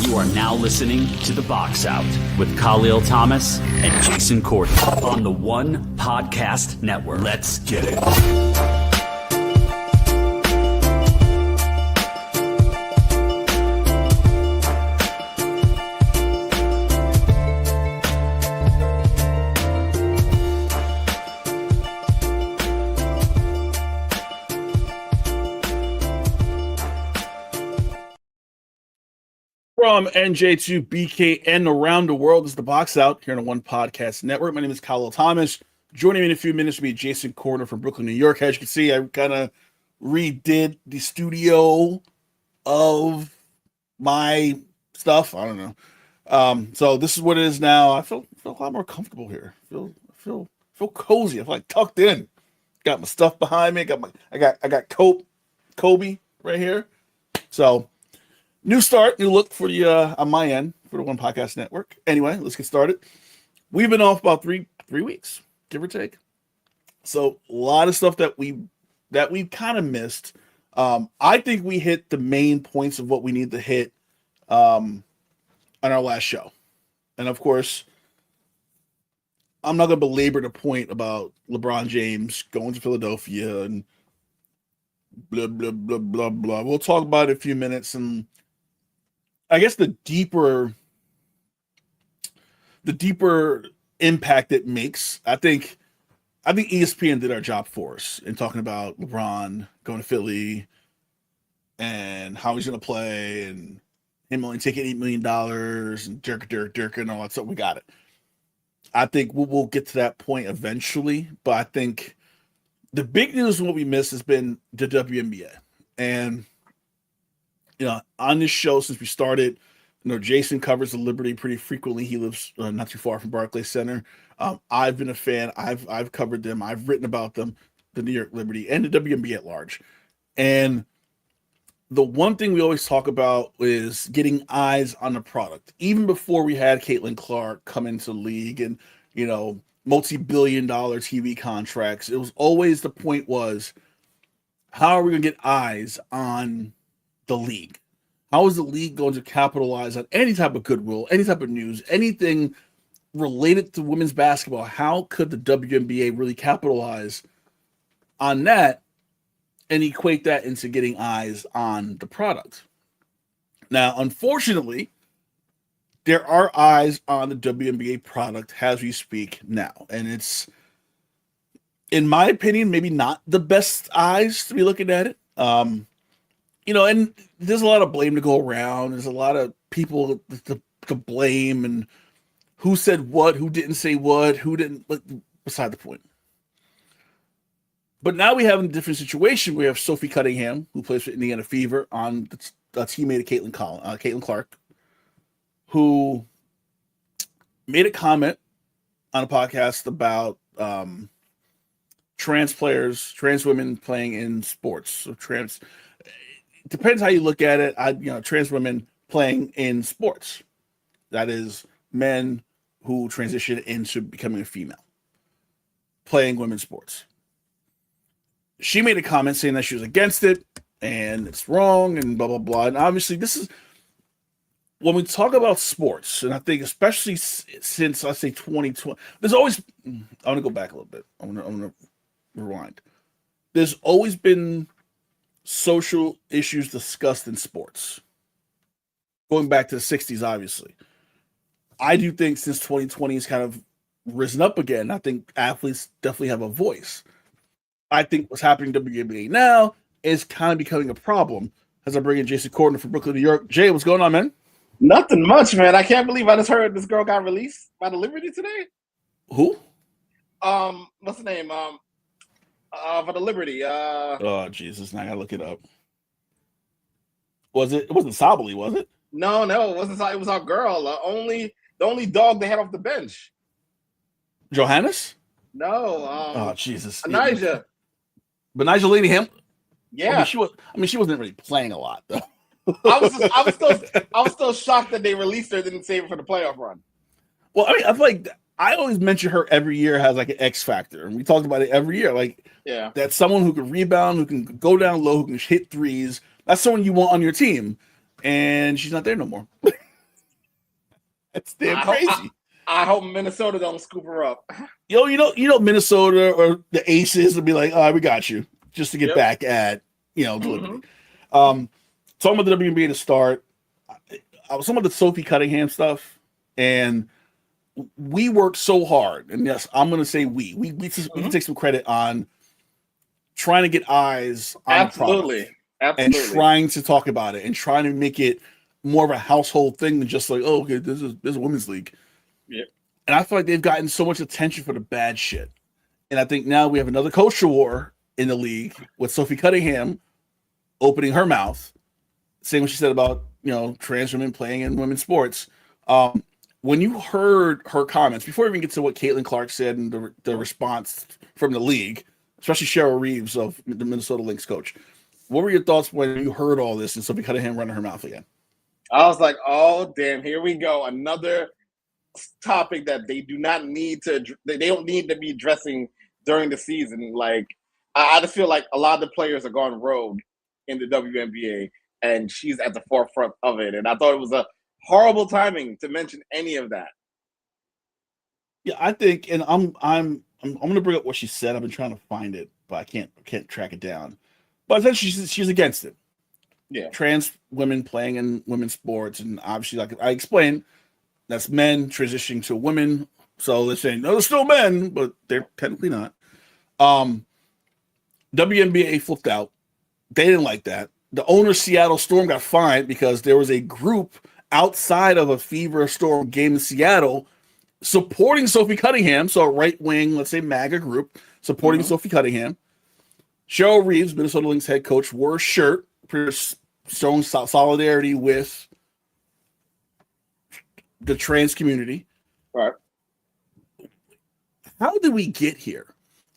You are now listening to The Box Out with Kahlil Thomas and Jason Courtney on the One Podcast Network. Let's get it. From NJ to BK and around the world is The Box Out here on the One Podcast Network. My name is Kahlil Thomas. Joining me in a few minutes will be Jason Courtney from Brooklyn, New York. As you can see, I kind of redid the studio of my stuff. I don't know. So this is what it is now. I feel a lot more comfortable here. Feel cozy. I feel like tucked in. Got my stuff behind me. I got Kobe right here. So new start, new look for the on my end for the One Podcast Network. Anyway, let's get started. We've been off about three weeks, give or take. So a lot of stuff that we kind of missed. I think we hit the main points of what we need to hit on our last show. And of course, I'm not going to belabor the point about LeBron James going to Philadelphia and blah blah blah blah blah. We'll talk about it in a few minutes. And I guess the deeper impact it makes, I think ESPN did our job for us in talking about LeBron going to Philly and how he's going to play and him only taking $8 million and Dirk and all that stuff. We got it. I think we'll get to that point eventually, but I think the big news and what we missed has been the WNBA. And on this show, since we started, Jason covers the Liberty pretty frequently. He lives not too far from Barclays Center. I've been a fan. I've covered them. I've written about them, the New York Liberty and the WNBA at large. And the one thing we always talk about is getting eyes on the product. Even before we had Caitlin Clark come into the league and, multi-billion-dollar TV contracts, it was always the point was, how are we going to get eyes on the league? How is the league going to capitalize on any type of goodwill, any type of news, anything related to women's basketball? How could the WNBA really capitalize on that and equate that into getting eyes on the product? Now, unfortunately, there are eyes on the WNBA product as we speak now. And it's, in my opinion, maybe not the best eyes to be looking at it. And there's a lot of blame to go around. There's a lot of people to blame and who said what, who didn't say what, who didn't, but beside the point. But now we have a different situation. We have Sophie Cunningham, who plays for Indiana Fever, on the teammate of Caitlin Clark, who made a comment on a podcast about trans players, trans women playing in sports. So it depends how you look at it. Trans women playing in sports. That is men who transition into becoming a female, playing women's sports. She made a comment saying that she was against it and it's wrong and blah, blah, blah. And obviously this is, when we talk about sports, and I think especially since, I say 2020, there's always, I want to go back a little bit. I want to rewind. There's always been social issues discussed in sports. Going back to the 60s, obviously. I do think since 2020 has kind of risen up again, I think athletes definitely have a voice. I think what's happening in WNBA now is kind of becoming a problem as I bring in Jason Courtney from Brooklyn, New York. Jay, what's going on, man? Nothing much, man. I can't believe I just heard this girl got released by the Liberty today. Who? What's the name? For the Liberty. Oh, Jesus. Now I gotta look it up. It wasn't Sabali, was it? No, it wasn't. It was our girl. The only dog they had off the bench. Johannes? No. Oh, Jesus. Anijah. But Nigel Lady Ham? Yeah. She wasn't really playing a lot, though. I was still shocked that they released her, didn't save her for the playoff run. Well, I feel like I always mention her every year has like an X factor, and we talked about it every year. Like, yeah, that's someone who can rebound, who can go down low, who can hit threes. That's someone you want on your team, and she's not there no more. That's damn crazy. I hope Minnesota don't scoop her up. Minnesota or the Aces will be like, "Oh, we got you," just to get back at Liberty. Talking about the WNBA to start, I was talking about the Sophie Cunningham stuff, and we worked so hard. And yes, I'm going to say we can take some credit on trying to get eyes on the product and trying to talk about it and trying to make it more of a household thing than just like, oh, okay, this is a women's league. Yeah. And I feel like they've gotten so much attention for the bad shit. And I think now we have another culture war in the league with Sophie Cunningham opening her mouth, saying what she said about, trans women playing in women's sports. When you heard her comments, before we even get to what Caitlin Clark said and the response from the league, especially Cheryl Reeves of the Minnesota Lynx coach, what were your thoughts when you heard all this and Sophie Cunningham running her mouth again? I was like, oh, damn, here we go. Another topic that they don't need to be addressing during the season. Like, I just feel like a lot of the players are going rogue in the WNBA, and she's at the forefront of it. And I thought it was a horrible timing to mention any of that. Yeah, I think, and I'm going to bring up what she said. I've been trying to find it, but I can't track it down. But essentially, she's against it. Yeah, trans women playing in women's sports, and obviously, like I explained, that's men transitioning to women. So they're saying, no, they're still men, but they're technically not. WNBA flipped out. They didn't like that. The owner Seattle Storm got fined because there was a group outside of a Fever Storm game in Seattle supporting Sophie Cunningham. So a right-wing, let's say MAGA group, supporting Sophie Cunningham. Cheryl Reeves, Minnesota Lynx head coach, wore a shirt showing solidarity with the trans community. Right. How did we get here?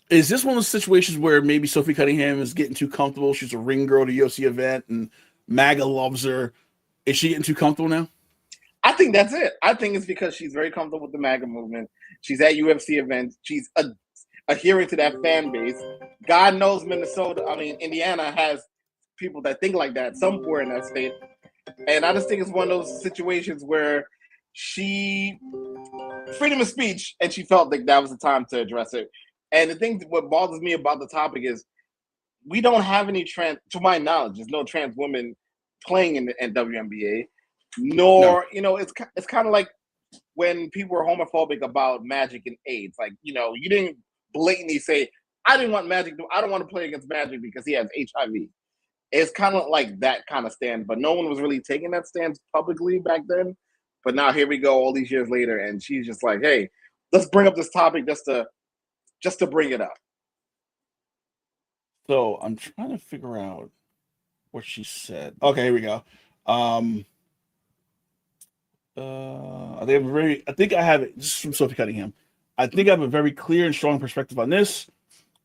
Is this one of those situations where maybe Sophie Cunningham is getting too comfortable? She's a ring girl at a UFC event and MAGA loves her. Is she getting too comfortable now? I think that's it. I think it's because she's very comfortable with the MAGA movement. She's at UFC events. She's adhering to that fan base. God knows Indiana has people that think like that somewhere in that state. And I just think it's one of those situations where freedom of speech, and she felt like that was the time to address it. And the thing, what bothers me about the topic is we don't have any to my knowledge, there's no trans women playing in the WNBA, nor, it's kind of like when people were homophobic about Magic and AIDS. Like, you didn't blatantly say, I don't want to play against Magic because he has HIV. It's kind of like that kind of stand, but no one was really taking that stance publicly back then. But now here we go all these years later, and she's just like, hey, let's bring up this topic just to bring it up. So I'm trying to figure out what she said. Okay, here we go. I think I have it. This is from Sophie Cunningham. I think I have a very clear and strong perspective on this.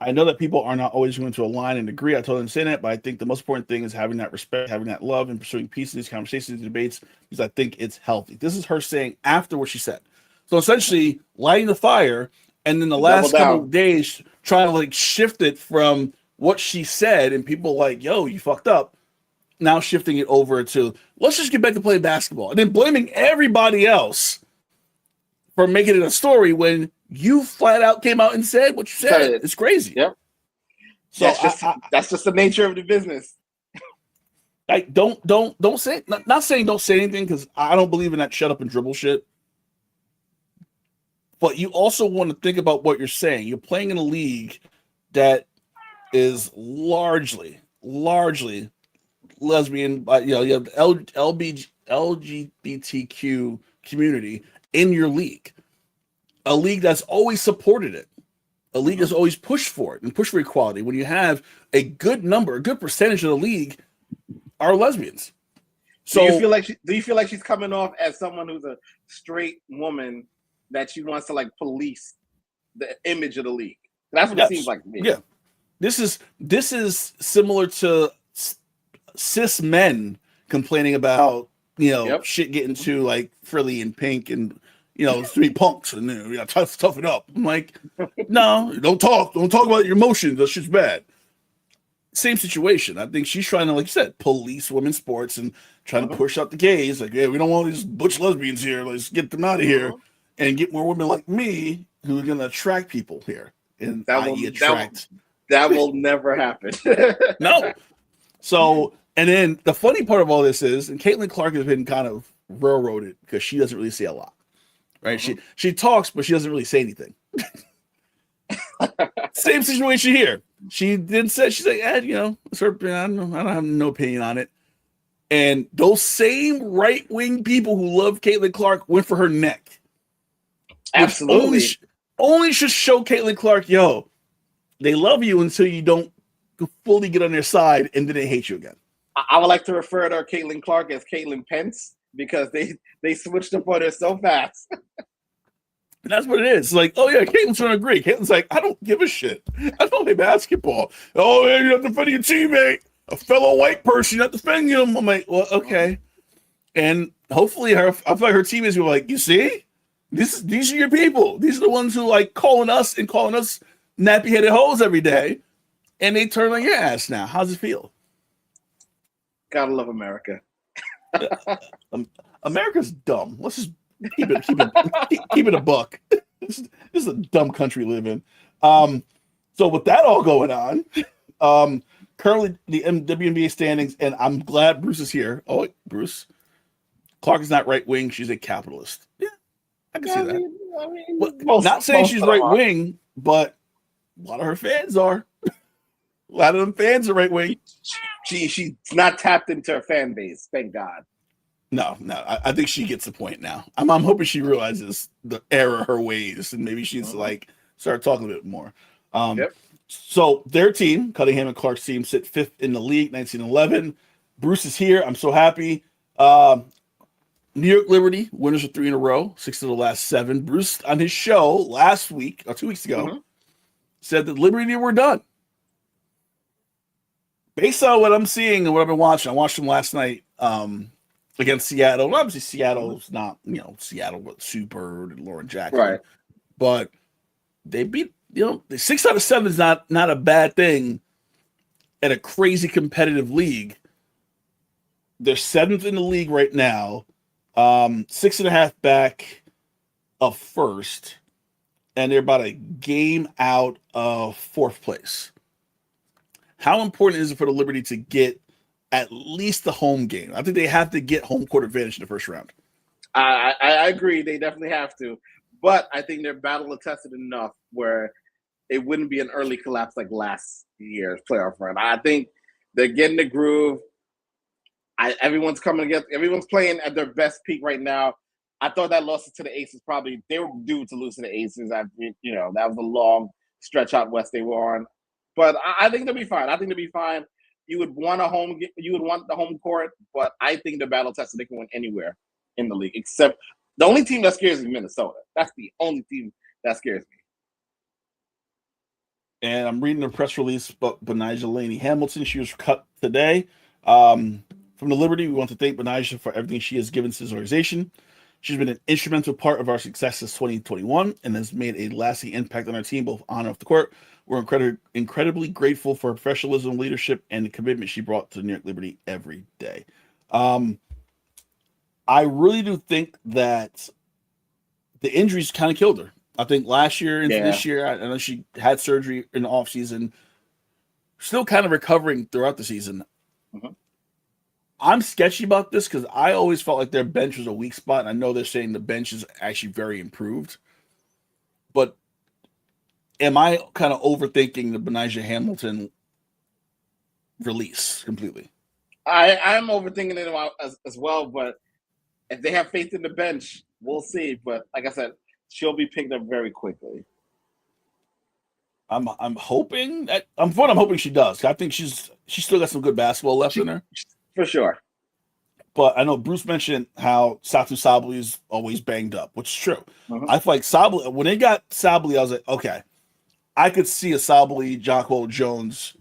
I know that people are not always going to align and agree. I totally understand that, but I think the most important thing is having that respect, having that love, and pursuing peace in these conversations and debates, because I think it's healthy. This is her saying after what she said. So essentially, lighting the fire, and then the last couple of days trying to shift it from what she said, and people like, yo, you fucked up. Now shifting it over to, let's just get back to playing basketball, and then blaming everybody else for making it a story when you flat out came out and said what you said. It's crazy. Yep. So that's just the nature of the business. Like, don't say, not saying don't say anything, because I don't believe in that shut up and dribble shit. But you also want to think about what you're saying. You're playing in a league that is largely lesbian. You have the LGBTQ community in your league. A league that's always supported it. A league that's always pushed for it and pushed for equality. When you have a good percentage of the league are lesbians. So do you feel like she's coming off as someone who's a straight woman that she wants to police the image of the league? That's what it seems like to me. Yeah. This is similar to cis men complaining about, shit getting too frilly and pink and three punks and tough it up. I'm like, no, don't talk about your emotions. That shit's bad. same situation. I think she's trying to, like you said, police women's sports and trying to push out the gays. Like, yeah, we don't want these butch lesbians here. Let's get them out of here and get more women like me who are going to attract people here. And that will never happen. No. So, and then the funny part of all this is, and Caitlin Clark has been kind of railroaded because she doesn't really say a lot, right? She talks, but she doesn't really say anything. Same situation here. She didn't say, she's like, it's her opinion. I don't have no opinion on it. And those same right-wing people who love Caitlin Clark went for her neck. Absolutely. Only should show Caitlin Clark, they love you until you don't fully get on their side and then they hate you again. I would like to refer to Caitlin Clark as Caitlin Pence because they switched up on her so fast. And that's what it is. Like, oh yeah, Caitlin's going to agree. Caitlin's like, I don't give a shit. I don't play basketball. Oh yeah, you're not defending your teammate, a fellow white person, you're not defending him. I'm like, well, okay. And hopefully I feel like her teammates will be like, you see? These are your people. These are the ones who like calling us nappy-headed hoes every day. And they turn on your ass now. How's it feel? Gotta love America. America's dumb. Let's just keep it a buck. This is a dumb country we live in. So with that all going on, currently the WNBA standings, and I'm glad Bruce is here. Oh, wait, Bruce. Clark is not right wing. She's a capitalist. Yeah, I can see that. Not saying she's right wing, but a lot of her fans are. A lot of them fans are right wing. She's not tapped into her fan base. Thank God. No. I think she gets the point now. I'm hoping she realizes the error of her ways and maybe she's like start talking a bit more. So their team, Cunningham and Clark's team, sit 5th in the league, 19-11. Bruce is here. I'm so happy. New York Liberty, winners of 3 in a row, 6 of the last 7. Bruce on his show last week or 2 weeks ago said that Liberty were done. Based on what I'm seeing and what I've been watching, I watched them last night against Seattle. Obviously, Seattle's not, Seattle with Sue Bird and Lauren Jackson. Right. But they beat, 6 out of 7 is not a bad thing at a crazy competitive league. They're 7th in the league right now, 6.5 back of first, and they're about a game out of 4th place. How important is it for the Liberty to get at least the home game? I think they have to get home court advantage in the first round. I agree. They definitely have to. But I think they're battle tested enough where it wouldn't be an early collapse like last year's playoff run. I think they're getting the groove. Everyone's coming together. Everyone's playing at their best peak right now. I thought that loss to the Aces they were due to lose to the Aces. That was a long stretch out west they were on. But I think they'll be fine. You would want the home court, but I think they're battle tested. They can win anywhere in the league, except the only team that scares me is Minnesota. That's the only team that scares me. And I'm reading a press release about Benijah Laney Hamilton. She was cut today. From the Liberty, we want to thank Benijah for everything she has given to this organization. She's been an instrumental part of our success since 2021 and has made a lasting impact on our team, both on and off the court. We're incredibly grateful for her professionalism, leadership, and the commitment she brought to the New York Liberty every day. I really do think that the injuries kind of killed her. I think last year into this year, I know she had surgery in the offseason, still kind of recovering throughout the season. I'm sketchy about this because I always felt like their bench was a weak spot. And I know they're saying the bench is actually very improved. But am I kind of overthinking the Benijah Hamilton release completely? I'm overthinking it as well, but if they have faith in the bench, we'll see. But like I said, she'll be picked up very quickly. I'm hoping that I'm hoping she does. I think she's still got some good basketball left in her. For sure. But I know Bruce mentioned how Satu Sabally is always banged up, which is true. I feel like Sabally, when they got Sabally, I was like, okay, I could see a Sabally, Jocko Jones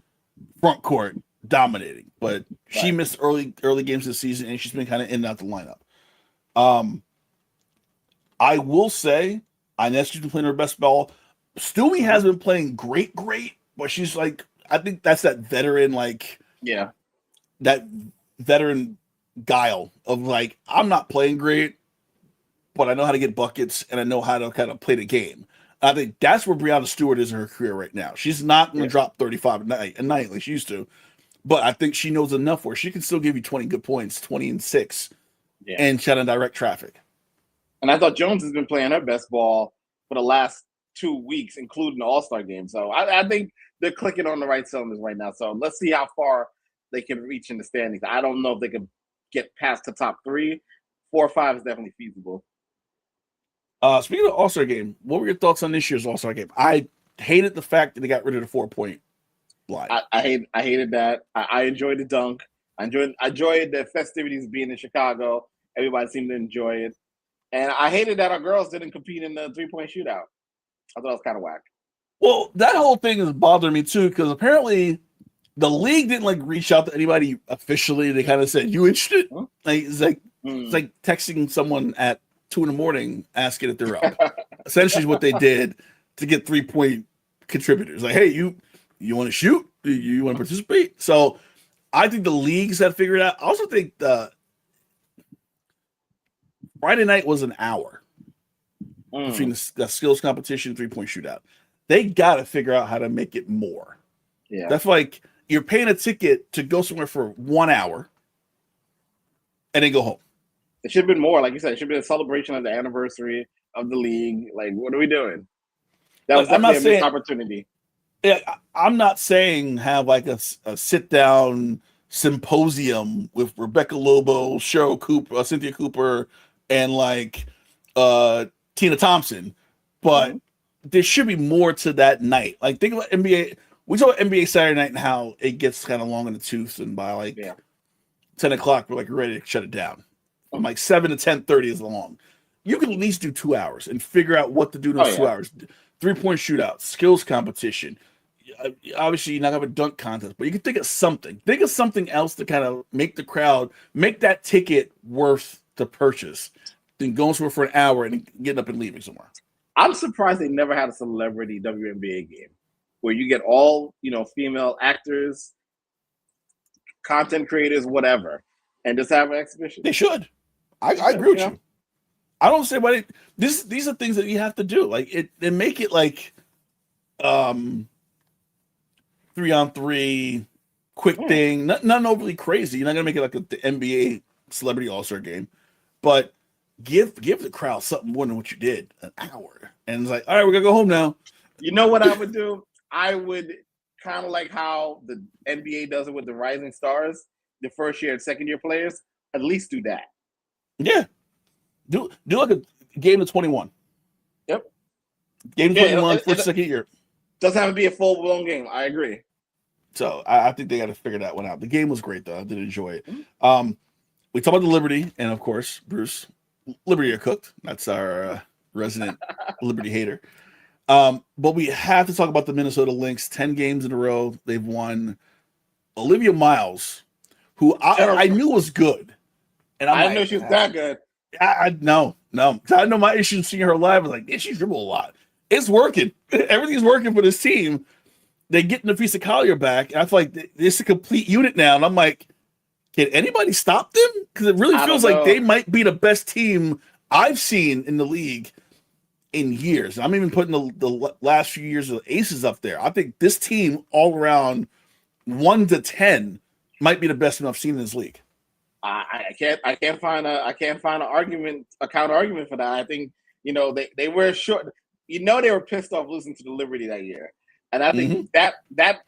front court dominating, but she missed early games of the season, and she's been kind of in and out the lineup. I will say, I know she's been playing her best ball. Stewie has been playing great, but she's like I think that's that veteran, like, Yeah. that veteran guile of like, I'm not playing great, but I know how to get buckets and I know how to kind of play the game. I think that's where Breanna Stewart is in her career right now. She's not going to drop 35 a night like she used to, but I think she knows enough where she can still give you 20 good points, 20 and 6, and shut down direct traffic. And I thought Jones has been playing her best ball for the last 2 weeks, including the All-Star game. So I think they're clicking on the right cylinders right now. So let's see how far they can reach in the standings. I don't know if they can get past the top 3. 4 or 5 is definitely feasible. Speaking of All-Star game, what were your thoughts on this year's All-Star game? I hated the fact that they got rid of the 4-point line. I hated that. I enjoyed the dunk. I enjoyed the festivities being in Chicago. Everybody seemed to enjoy it. And I hated that our girls didn't compete in the 3-point shootout. I thought it was kind of whack. Well, that whole thing is bothering me too, because apparently the league didn't like reach out to anybody officially. They kind of said, "You interested?" Huh? Like it's like texting someone at 2 a.m. asking if they're up. Essentially, is what they did to get 3-point contributors. Like, hey, you want to shoot? You want to participate? So I think the leagues have figured it out. I also think the Friday night was an hour between the skills competition, 3-point shootout. They got to figure out how to make it more. Yeah, that's like you're paying a ticket to go somewhere for 1 hour and then go home. It should have been more. Like you said, it should be a celebration of the anniversary of the league. Like, what are we doing? That was definitely a missed opportunity. Yeah, I'm not saying have like a sit down symposium with Rebecca Lobo, Cheryl Cooper, Cynthia Cooper, and like Tina Thompson, but there should be more to that night. Like, think about NBA. We talk about NBA Saturday night and how it gets kind of long in the tooth, and by like 10 o'clock, we're like ready to shut it down. I'm like 7 to 10:30 is long. You can at least do 2 hours and figure out what to do in those 2 hours. 3-point shootout, skills competition. Obviously, you're not gonna have a dunk contest, but you can think of something. Think of something else to kind of make the crowd, make that ticket worth the purchase than going somewhere for an hour and getting up and leaving somewhere. I'm surprised they never had a celebrity WNBA game where you get all, female actors, content creators, whatever, and just have an exhibition. They should. I agree with you. I don't say why these are things that you have to do. Like they make it like 3-on-3 quick thing. Nothing overly crazy. You're not gonna make it like the NBA celebrity all-star game, but give the crowd something more than what you did, an hour. And it's like, all right, we're gonna go home now. You know what I would do? I would kind of like how the NBA does it with the rising stars, the first year and second year players. At least do that. Yeah. Do like a game of 21. Yep. Game of 21 for the second year. Doesn't have to be a full blown game. I agree. So I think they got to figure that one out. The game was great though. I did enjoy it. We talked about the Liberty, and of course, Bruce, Liberty are cooked. That's our resident Liberty hater. But we have to talk about the Minnesota Lynx. 10 games in a row they've won. Olivia Miles, who I knew was good, and I didn't know she was that good. No. I know my issue seeing her live. I was like, she dribble a lot. It's working. Everything's working for this team. They get Nafisa Collier back, and I feel like it's a complete unit now. And I'm like, can anybody stop them? Because it really feels like they might be the best team I've seen in the league in years. I'm even putting the last few years of the Aces up there. I think this team all around 1 to 10 might be the best team I've seen in this league. I can't find a counter argument for that. I think they were short. They were pissed off losing to the Liberty that year, and I think that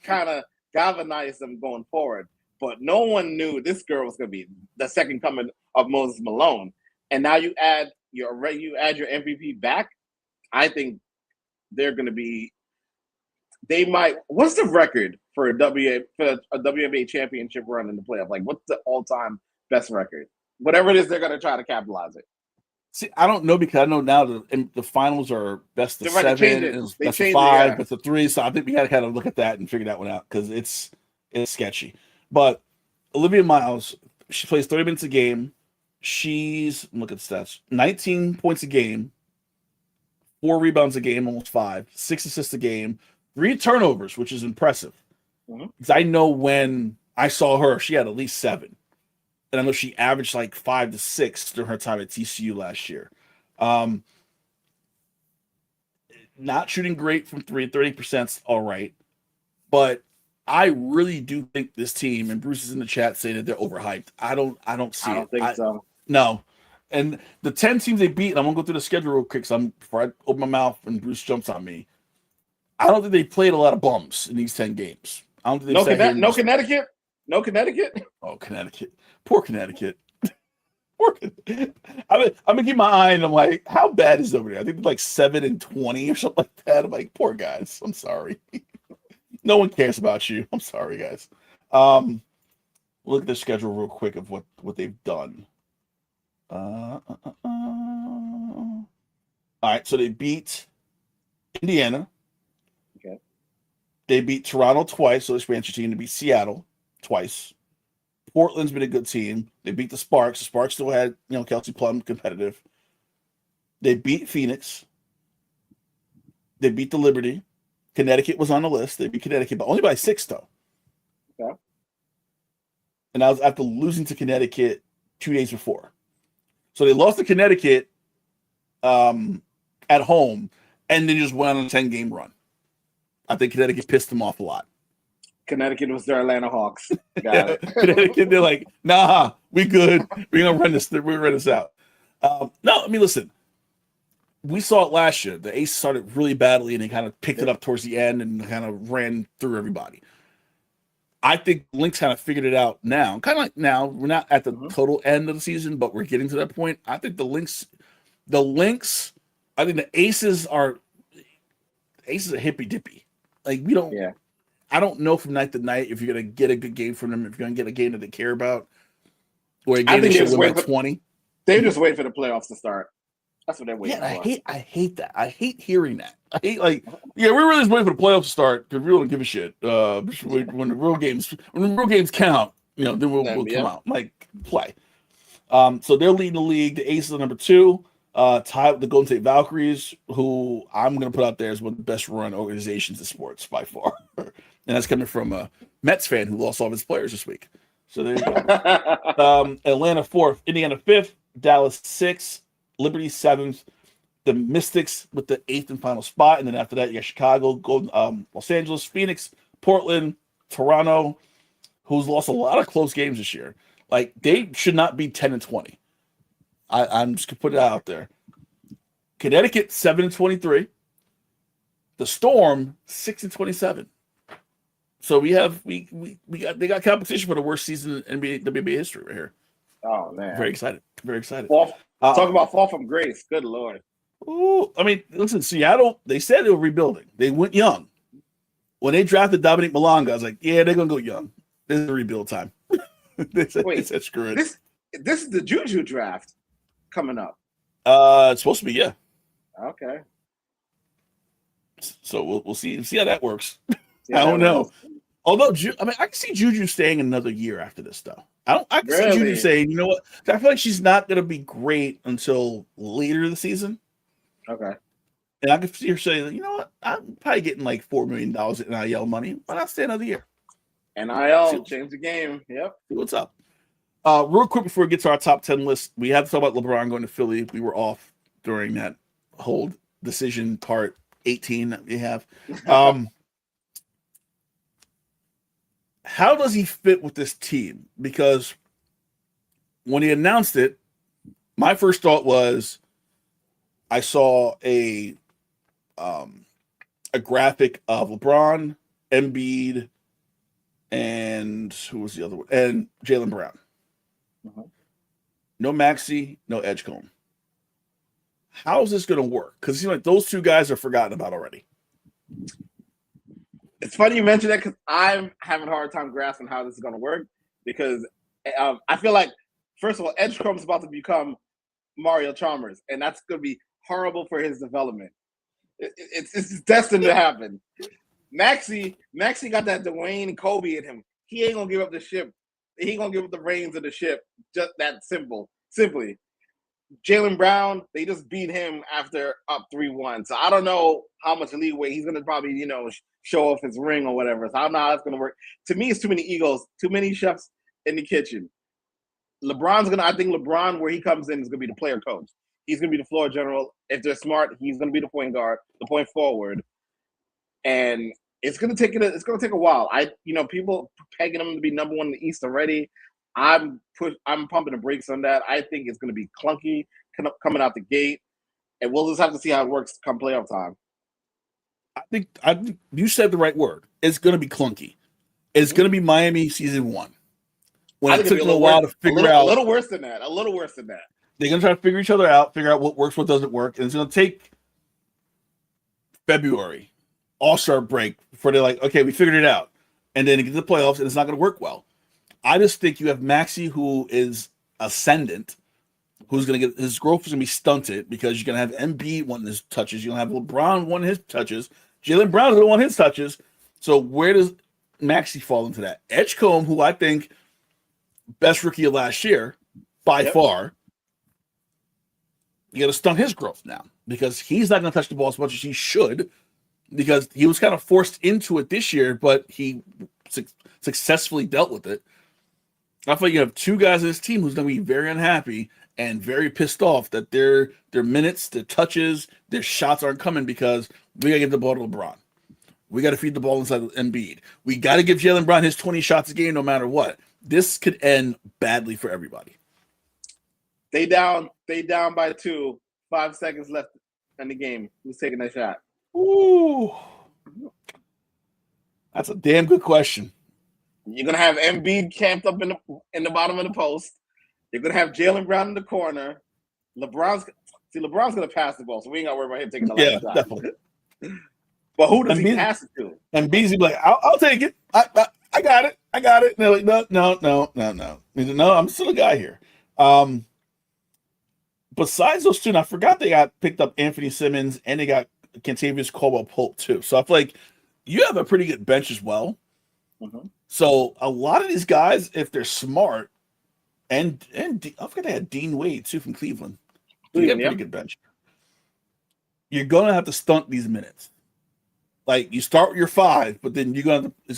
kind of galvanized them going forward. But no one knew this girl was going to be the second coming of Moses Malone, and now you add your MVP back. I think they're going to be. They might. What's the record for a WNBA championship run in the playoff? Like, what's the all-time best record? Whatever it is, they're going to try to capitalize it. See, I don't know, because I know now the finals are best of 7, best of 5, best of 3. So I think we got to kind of look at that and figure that one out, because it's sketchy. But Olivia Miles, she plays 30 minutes a game. Look at the stats: 19 points a game, 4 rebounds a game, almost 5, 6 assists a game, 3 turnovers, which is impressive. Because I know when I saw her, she had at least 7. And I know she averaged like 5 to 6 during her time at TCU last year. Not shooting great from 3, 30%'s all right. But I really do think this team, and Bruce is in the chat saying that they're overhyped. I don't see it. I don't think so. No. And the 10 teams they beat, and I'm gonna go through the schedule real quick before I open my mouth and Bruce jumps on me. I don't think they played a lot of bums in these 10 games. I don't think no Connecticut? No Connecticut? Oh, Connecticut. Poor Connecticut. I'm gonna keep my eye and I'm like, how bad is it over there? I think they're like 7-20 or something like that. I'm like, poor guys. I'm sorry. No one cares about you. I'm sorry, guys. Look at the schedule real quick of what they've done. All right, so they beat Indiana. Okay. They beat Toronto twice, so this ranch team to beat Seattle twice. Portland's been a good team. They beat the Sparks. The Sparks still had, Kelsey Plum competitive. They beat Phoenix. They beat the Liberty. Connecticut was on the list. They beat Connecticut, but only by 6, though. Okay. And I was after losing to Connecticut 2 days before. So they lost to Connecticut at home and then just went on a 10-game run. I think Connecticut pissed them off a lot. Connecticut was their Atlanta Hawks. Got it. Connecticut, they're like, nah, we good. We're gonna run this out. No, I mean, listen, we saw it last year. The Ace started really badly and they kind of picked it up towards the end and kind of ran through everybody. I think Lynx kind of figured it out now. Kind of like now, we're not at the total end of the season, but we're getting to that point. I think the Lynx, I think the Aces are hippy dippy. Like we don't. Yeah. I don't know from night to night if you're gonna get a good game from them, if you're gonna get a game that they care about, or a game that should win by 20. They just wait for the playoffs to start. That's what they're waiting for. I hate that. I hate hearing that. I hate we're really just waiting for the playoffs to start because we don't give a shit. When the real games count, then we'll come out play. So they're leading the league. The Aces are number 2. Tied with the Golden State Valkyries, who I'm going to put out there as one of the best run organizations in sports by far. And that's coming from a Mets fan who lost all of his players this week. So there you go. Atlanta 4th, Indiana 5th, Dallas 6th, Liberty 7th, the Mystics with the 8th and final spot. And then after that, you got Chicago, Los Angeles, Phoenix, Portland, Toronto, who's lost a lot of close games this year. Like, they should not be 10-20. I'm just gonna put it out there. Connecticut 7-23. The Storm 6-27. So they got competition for the worst season in WNBA history right here. Oh man, very excited. Talk about fall from grace. Good Lord. Ooh, I mean, listen, Seattle. They said they were rebuilding. They went young. When they drafted Dominique Malonga, I was like, yeah, they're gonna go young. This is a rebuild time. they said screw it. This is the Juju draft coming up. It's supposed to be, yeah. Okay. So we'll see how that works. I don't know. Although I can see Juju staying another year after this, though. I can see Juju saying, you know what? I feel like she's not going to be great until later in the season. Okay. And I can see her saying, you know what? I'm probably getting like $4 million in NIL money. Why not stay another year? NIL, change the game. Yep. See what's up. Real quick before we get to our top 10 list, we have to talk about LeBron going to Philly. We were off during that whole decision part 18 that we have. How does he fit with this team? Because when he announced it, my first thought was I saw a graphic of LeBron, Embiid, and who was the other one? And Jaylen Brown. No Maxey, no Edgecombe. How is this going to work? Because it seems like those two guys are forgotten about already. It's funny you mentioned that because I'm having a hard time grasping how this is going to work because I feel like, first of all, Edgecombe is about to become Mario Chalmers, and that's going to be horrible for his development. It's destined to happen. Maxey got that Dwayne and Kobe in him. He ain't going to give up the ship. He ain't going to give up the reins of the ship. Just that simply. Jaylen Brown, they just beat him after up 3-1. So I don't know how much leeway he's going to probably, show off his ring or whatever. So I don't know how that's going to work. To me, it's too many egos, too many chefs in the kitchen. I think LeBron, where he comes in, is going to be the player coach. He's going to be the floor general. If they're smart, he's going to be the point guard, the point forward. And it's going to take a while. People pegging him to be number one in the East already. I'm pumping the brakes on that. I think it's going to be clunky coming out the gate, and we'll just have to see how it works come playoff time. I think you said the right word. It's going to be clunky. It's going to be Miami season 1. When it took them a while to figure out. A little worse than that. They're going to try to figure each other out, figure out what works, what doesn't work, and it's going to take February, All-Star break, before they're like, okay, we figured it out, and then it gets to the playoffs, and it's not going to work well. I just think you have Maxey, who is ascendant, who's going to get his growth is going to be stunted because you're going to have Embiid wanting his touches. You're going to have LeBron wanting his touches. Jaylen Brown is going to want his touches. So where does Maxey fall into that? Edgecombe, who I think best rookie of last year by far, you got to stunt his growth now because he's not going to touch the ball as much as he should because he was kind of forced into it this year, but he successfully dealt with it. I feel like you have two guys on this team who's going to be very unhappy and very pissed off that their minutes, their touches, their shots aren't coming because we got to get the ball to LeBron. We got to feed the ball inside Embiid. We got to give Jaylen Brown his 20 shots a game no matter what. This could end badly for everybody. They down by 2, 5 seconds left in the game. Who's taking that shot? Ooh. That's a damn good question. You're gonna have Embiid camped up in the bottom of the post. You're gonna have Jaylen Brown in the corner. LeBron's gonna pass the ball, so we ain't gotta worry about him taking the last shot. Definitely. But who does he pass it to? And Beasley be like, I'll take it. I got it. And they're like, no. No, I'm still a guy here. Besides those two, and I forgot they got picked up Anthony Simmons and they got Kentavious Caldwell-Pope too. So I feel like you have a pretty good bench as well. Mm-hmm. So a lot of these guys, if they're smart, and I forget they had Dean Wade too from Cleveland. So you got a pretty good bench. You're gonna have to stunt these minutes. Like you start with your 5, but then there's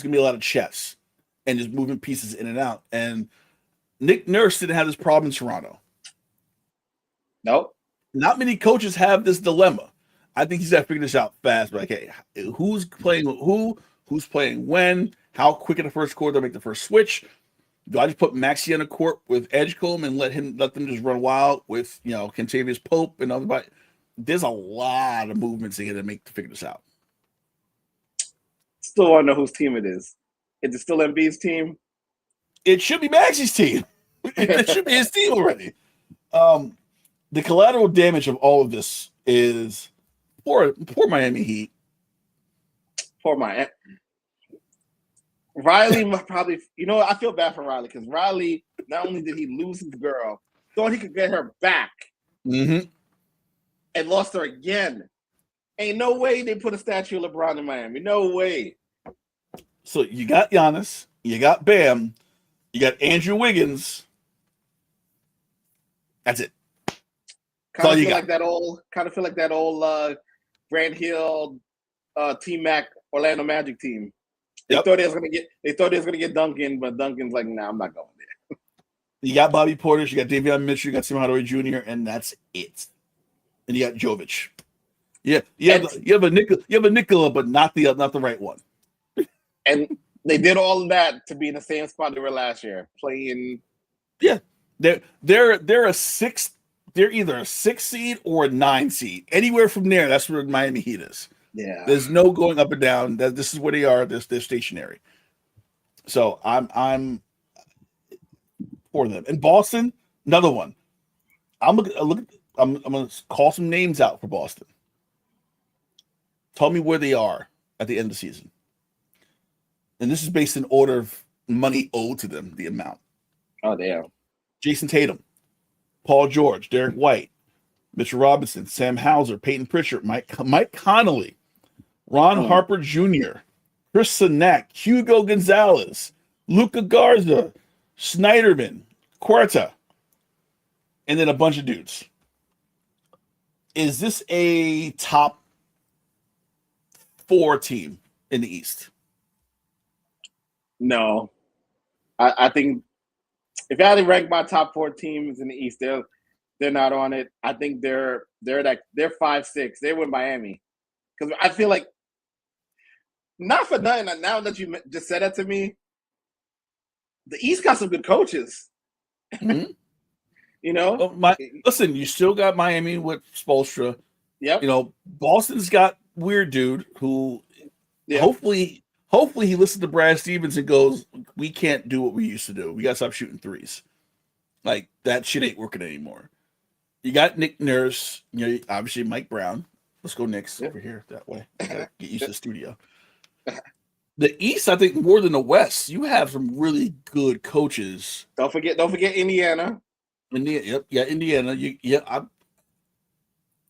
gonna be a lot of chess and just moving pieces in and out. And Nick Nurse didn't have this problem in Toronto. Nope. Not many coaches have this dilemma. I think he's got to figure this out fast. But like, hey, who's playing who? Who's playing when? How quick in the first quarter to make the first switch? Do I just put Maxey on the court with Edgecombe and let them just run wild with Kentavious Pope and everybody? There's a lot of movements they got to make to figure this out. Still want to know whose team it is. Is it still Embiid's team? It should be Maxey's team. It should be his team already. The collateral damage of all of this is poor Miami Heat. Poor Miami. Riley probably, I feel bad for Riley because Riley, not only did he lose his girl, thought he could get her back and lost her again. Ain't no way they put a statue of LeBron in Miami. No way. So you got Giannis, you got Bam, you got Andrew Wiggins. That's it. Kind of feel like that old Grant Hill, T-Mac, Orlando Magic team. They thought they was gonna get Duncan, but Duncan's like, nah, I'm not going there. You got Bobby Portis, you got Davion Mitchell, you got Tim Hardaway Jr., and that's it. And you got Jovic. Yeah, you have a Nikola, but not the right one. And they did all of that to be in the same spot they were last year, playing. Yeah, they're a 6. They're either a 6 seed or a 9 seed. Anywhere from there, that's where Miami Heat is. Yeah, there's no going up and down. This is where they are. They're stationary. So I'm for them. And Boston, another one. I'm gonna call some names out for Boston. Tell me where they are at the end of the season. And this is based in order of money owed to them, the amount. Oh, damn. Jason Tatum, Paul George, Derek White, Mitchell Robinson, Sam Hauser, Peyton Pritchard, Mike Connolly, Ron Harper Jr., Chris Sinak, Hugo Gonzalez, Luka Garza, Snyderman, Quarta, and then a bunch of dudes. is this a top 4 team in the East? No, I think if I had to rank my top 4 teams in the East, they're not on it. I think they're 5-6. They win Miami because I feel like not for nothing. Now that you just said that to me, the East got some good coaches. Mm-hmm. You know, listen, you still got Miami with Spoelstra. Yep. You know, Boston's got weird dude who hopefully he listens to Brad Stevens and goes, we can't do what we used to do. We got to stop shooting threes. Like, that shit ain't working anymore. You got Nick Nurse, you know, obviously Mike Brown. Let's go Knicks over here that way. Get used to the studio. The East, I think, more than the West, you have some really good coaches. Don't forget Indiana. Indiana.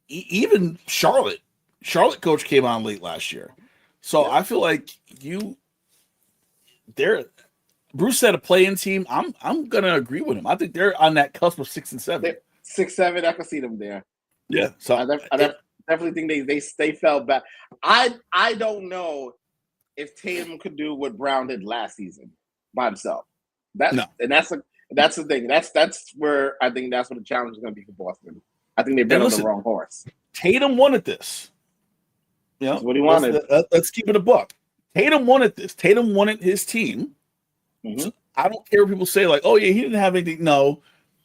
Even Charlotte. Charlotte coach came on late last year. So I feel like Bruce said a play-in team. I'm gonna agree with him. I think they're on that cusp of 6 and 7. 6-7, I can see them there. Yeah. So I definitely think they fell back. I don't know if Tatum could do what Brown did last season by himself. That's the thing. That's where I think that's what the challenge is going to be for Boston. I think they've been on the wrong horse. Tatum wanted this. You know, that's what he wanted. Let's keep it a buck. Tatum wanted this. Tatum wanted his team. Mm-hmm. So I don't care what people say, like, oh yeah, he didn't have anything. No,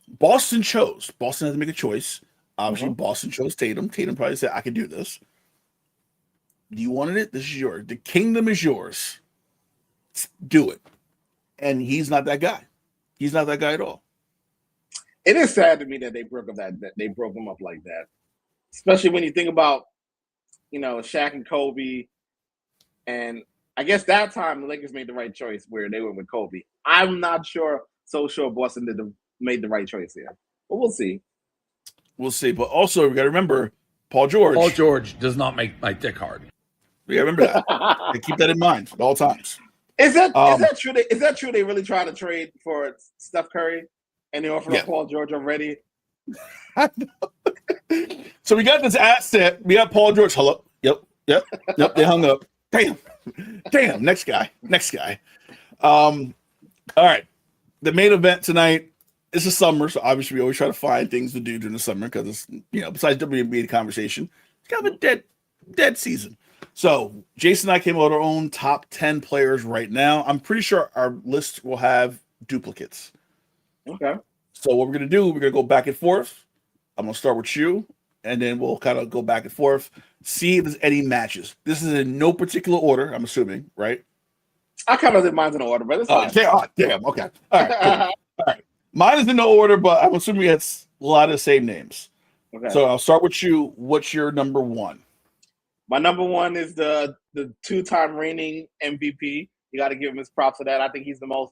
Boston chose. Boston had to make a choice. Obviously, Boston chose Tatum. Tatum probably said, I can do this. You wanted it? This is yours. The kingdom is yours. Do it. And he's not that guy. He's not that guy at all. It is sad to me that they broke him up like that. Especially when you think about, you know, Shaq and Kobe. And I guess that time the Lakers made the right choice where they went with Kobe. I'm not sure Boston made the right choice here. But we'll see. We'll see. But also, we got to remember, Paul George does not make my dick hard. We got to remember that. Keep that in mind at all times. Is that true? Is that true? They really tried to trade for Steph Curry, and they offered up Paul George already. So we got this asset. We got Paul George. Hello. Yep. They hung up. Damn. Next guy. All right. The main event tonight is the summer, so obviously we always try to find things to do during the summer because it's, you know, besides WNBA conversation, it's kind of a dead season. So Jason and I came out with our own top 10 players right now. I'm pretty sure our list will have duplicates. Okay. So what we're gonna do, we're gonna go back and forth. I'm gonna start with you, and then we'll kind of go back and forth, see if there's any matches. This is in no particular order, I'm assuming, right? I kind of did mine in order, but it's fine. Damn. Okay. All right. Cool. All right. Mine is in no order, but I'm assuming it's a lot of the same names. Okay. So I'll start with you. What's your number one? My number one is the 2-time reigning MVP. You got to give him his props for that. I think he's the most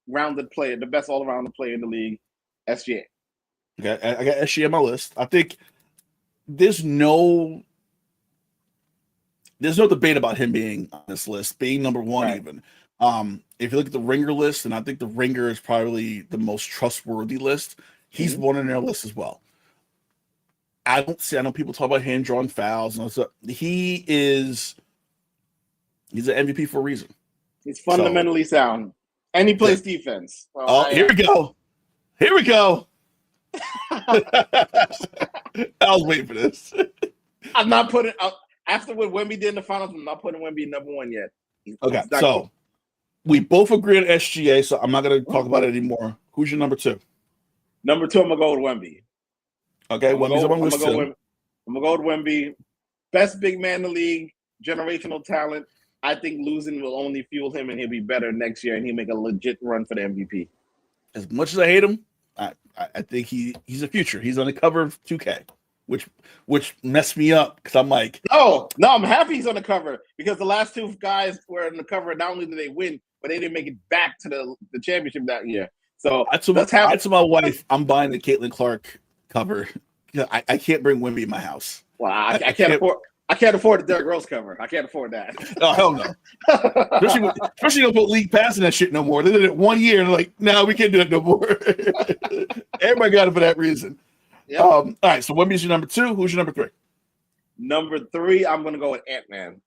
rounded player, the best all-around player in the league, SGA. Okay, I got SGA on my list. I think there's no debate about him being on this list, being number one, right. Even. If you look at the Ringer list, and I think the Ringer is probably the most trustworthy list, he's one on their list as well. I know people talk about hand drawing fouls and all stuff. He's an MVP for a reason. He's fundamentally sound. And he plays defense. Here we go. I was waiting for this. I'm not putting after what Wemby did in the finals, I'm not putting Wemby number one yet. Okay, so we both agree on SGA, so I'm not going to talk about it anymore. Who's your number two? Number two, I'm going to go with Wemby. Okay, Wemby's on my list too. I'm going to go with Wemby. Best big man in the league, generational talent. I think losing will only fuel him, and he'll be better next year, and he'll make a legit run for the MVP. As much as I hate him, I think he's a future. He's on the cover of 2K, which messed me up because I'm like, no, I'm happy he's on the cover because the last two guys were on the cover. Not only did they win, but they didn't make it back to the championship that year. So I told my wife I'm buying the Caitlin Clark cover. I can't bring Wemby in my house. Well, I can't afford. I can't afford the Derrick Rose cover. I can't afford that. Oh, hell no. Especially don't put league pass in that shit no more. They did it 1 year and they're like, no, we can't do it no more. Everybody got it for that reason. Yep. All right, so Wemby's your number 2. Who's your number 3? Number 3, I'm gonna go with Ant-Man.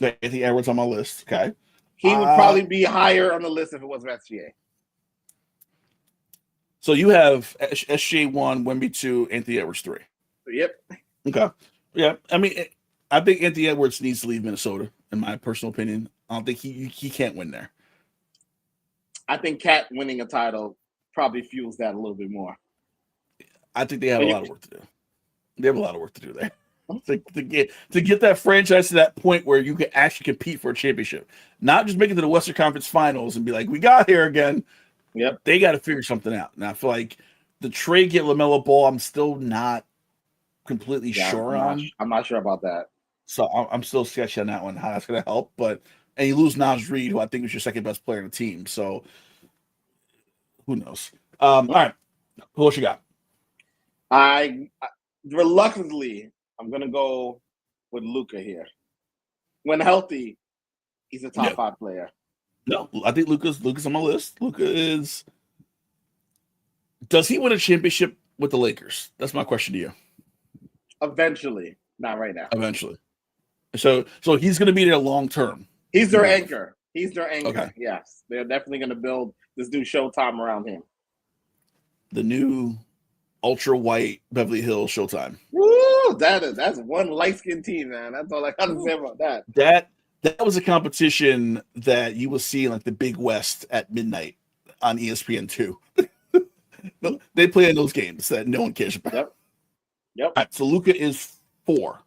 Anthony Edwards on my list. Okay. He would probably be higher on the list if it wasn't SGA. So you have SGA 1, Wemby 2, Anthony Edwards 3. Yep. Okay. Yeah. I mean, I think Anthony Edwards needs to leave Minnesota, in my personal opinion. I don't think he can't win there. I think Cat winning a title probably fuels that a little bit more. I think they have a lot of work to do. They have a lot of work to do there. To get that franchise to that point where you can actually compete for a championship, not just make it to the Western Conference Finals and be like, we got here again. Yep, they got to figure something out. And I feel like the trade get LaMelo Ball, I'm still not completely sure on. I'm not sure about that. So I'm still sketchy on that one, how that's going to help. But and you lose Naz Reid, who I think is your second best player on the team. So who knows? All right, who else you got? I reluctantly, I'm gonna go with Luka here. When healthy, he's a top 5 player. No, I think Luka's on my list. Luka is. Does he win a championship with the Lakers? That's my question to you. Eventually, not right now. Eventually. So he's going to be there long term. He's their anchor. He's their anchor. Okay. Yes, they're definitely going to build this new Showtime around him. The new ultra white Beverly Hills Showtime. Woo! That's one light skinned team, man. That's all I got to say about that. That was a competition that you will see in like the Big West at midnight on ESPN2. They play in those games that no one cares about. Yep. All right, so Luka is 4.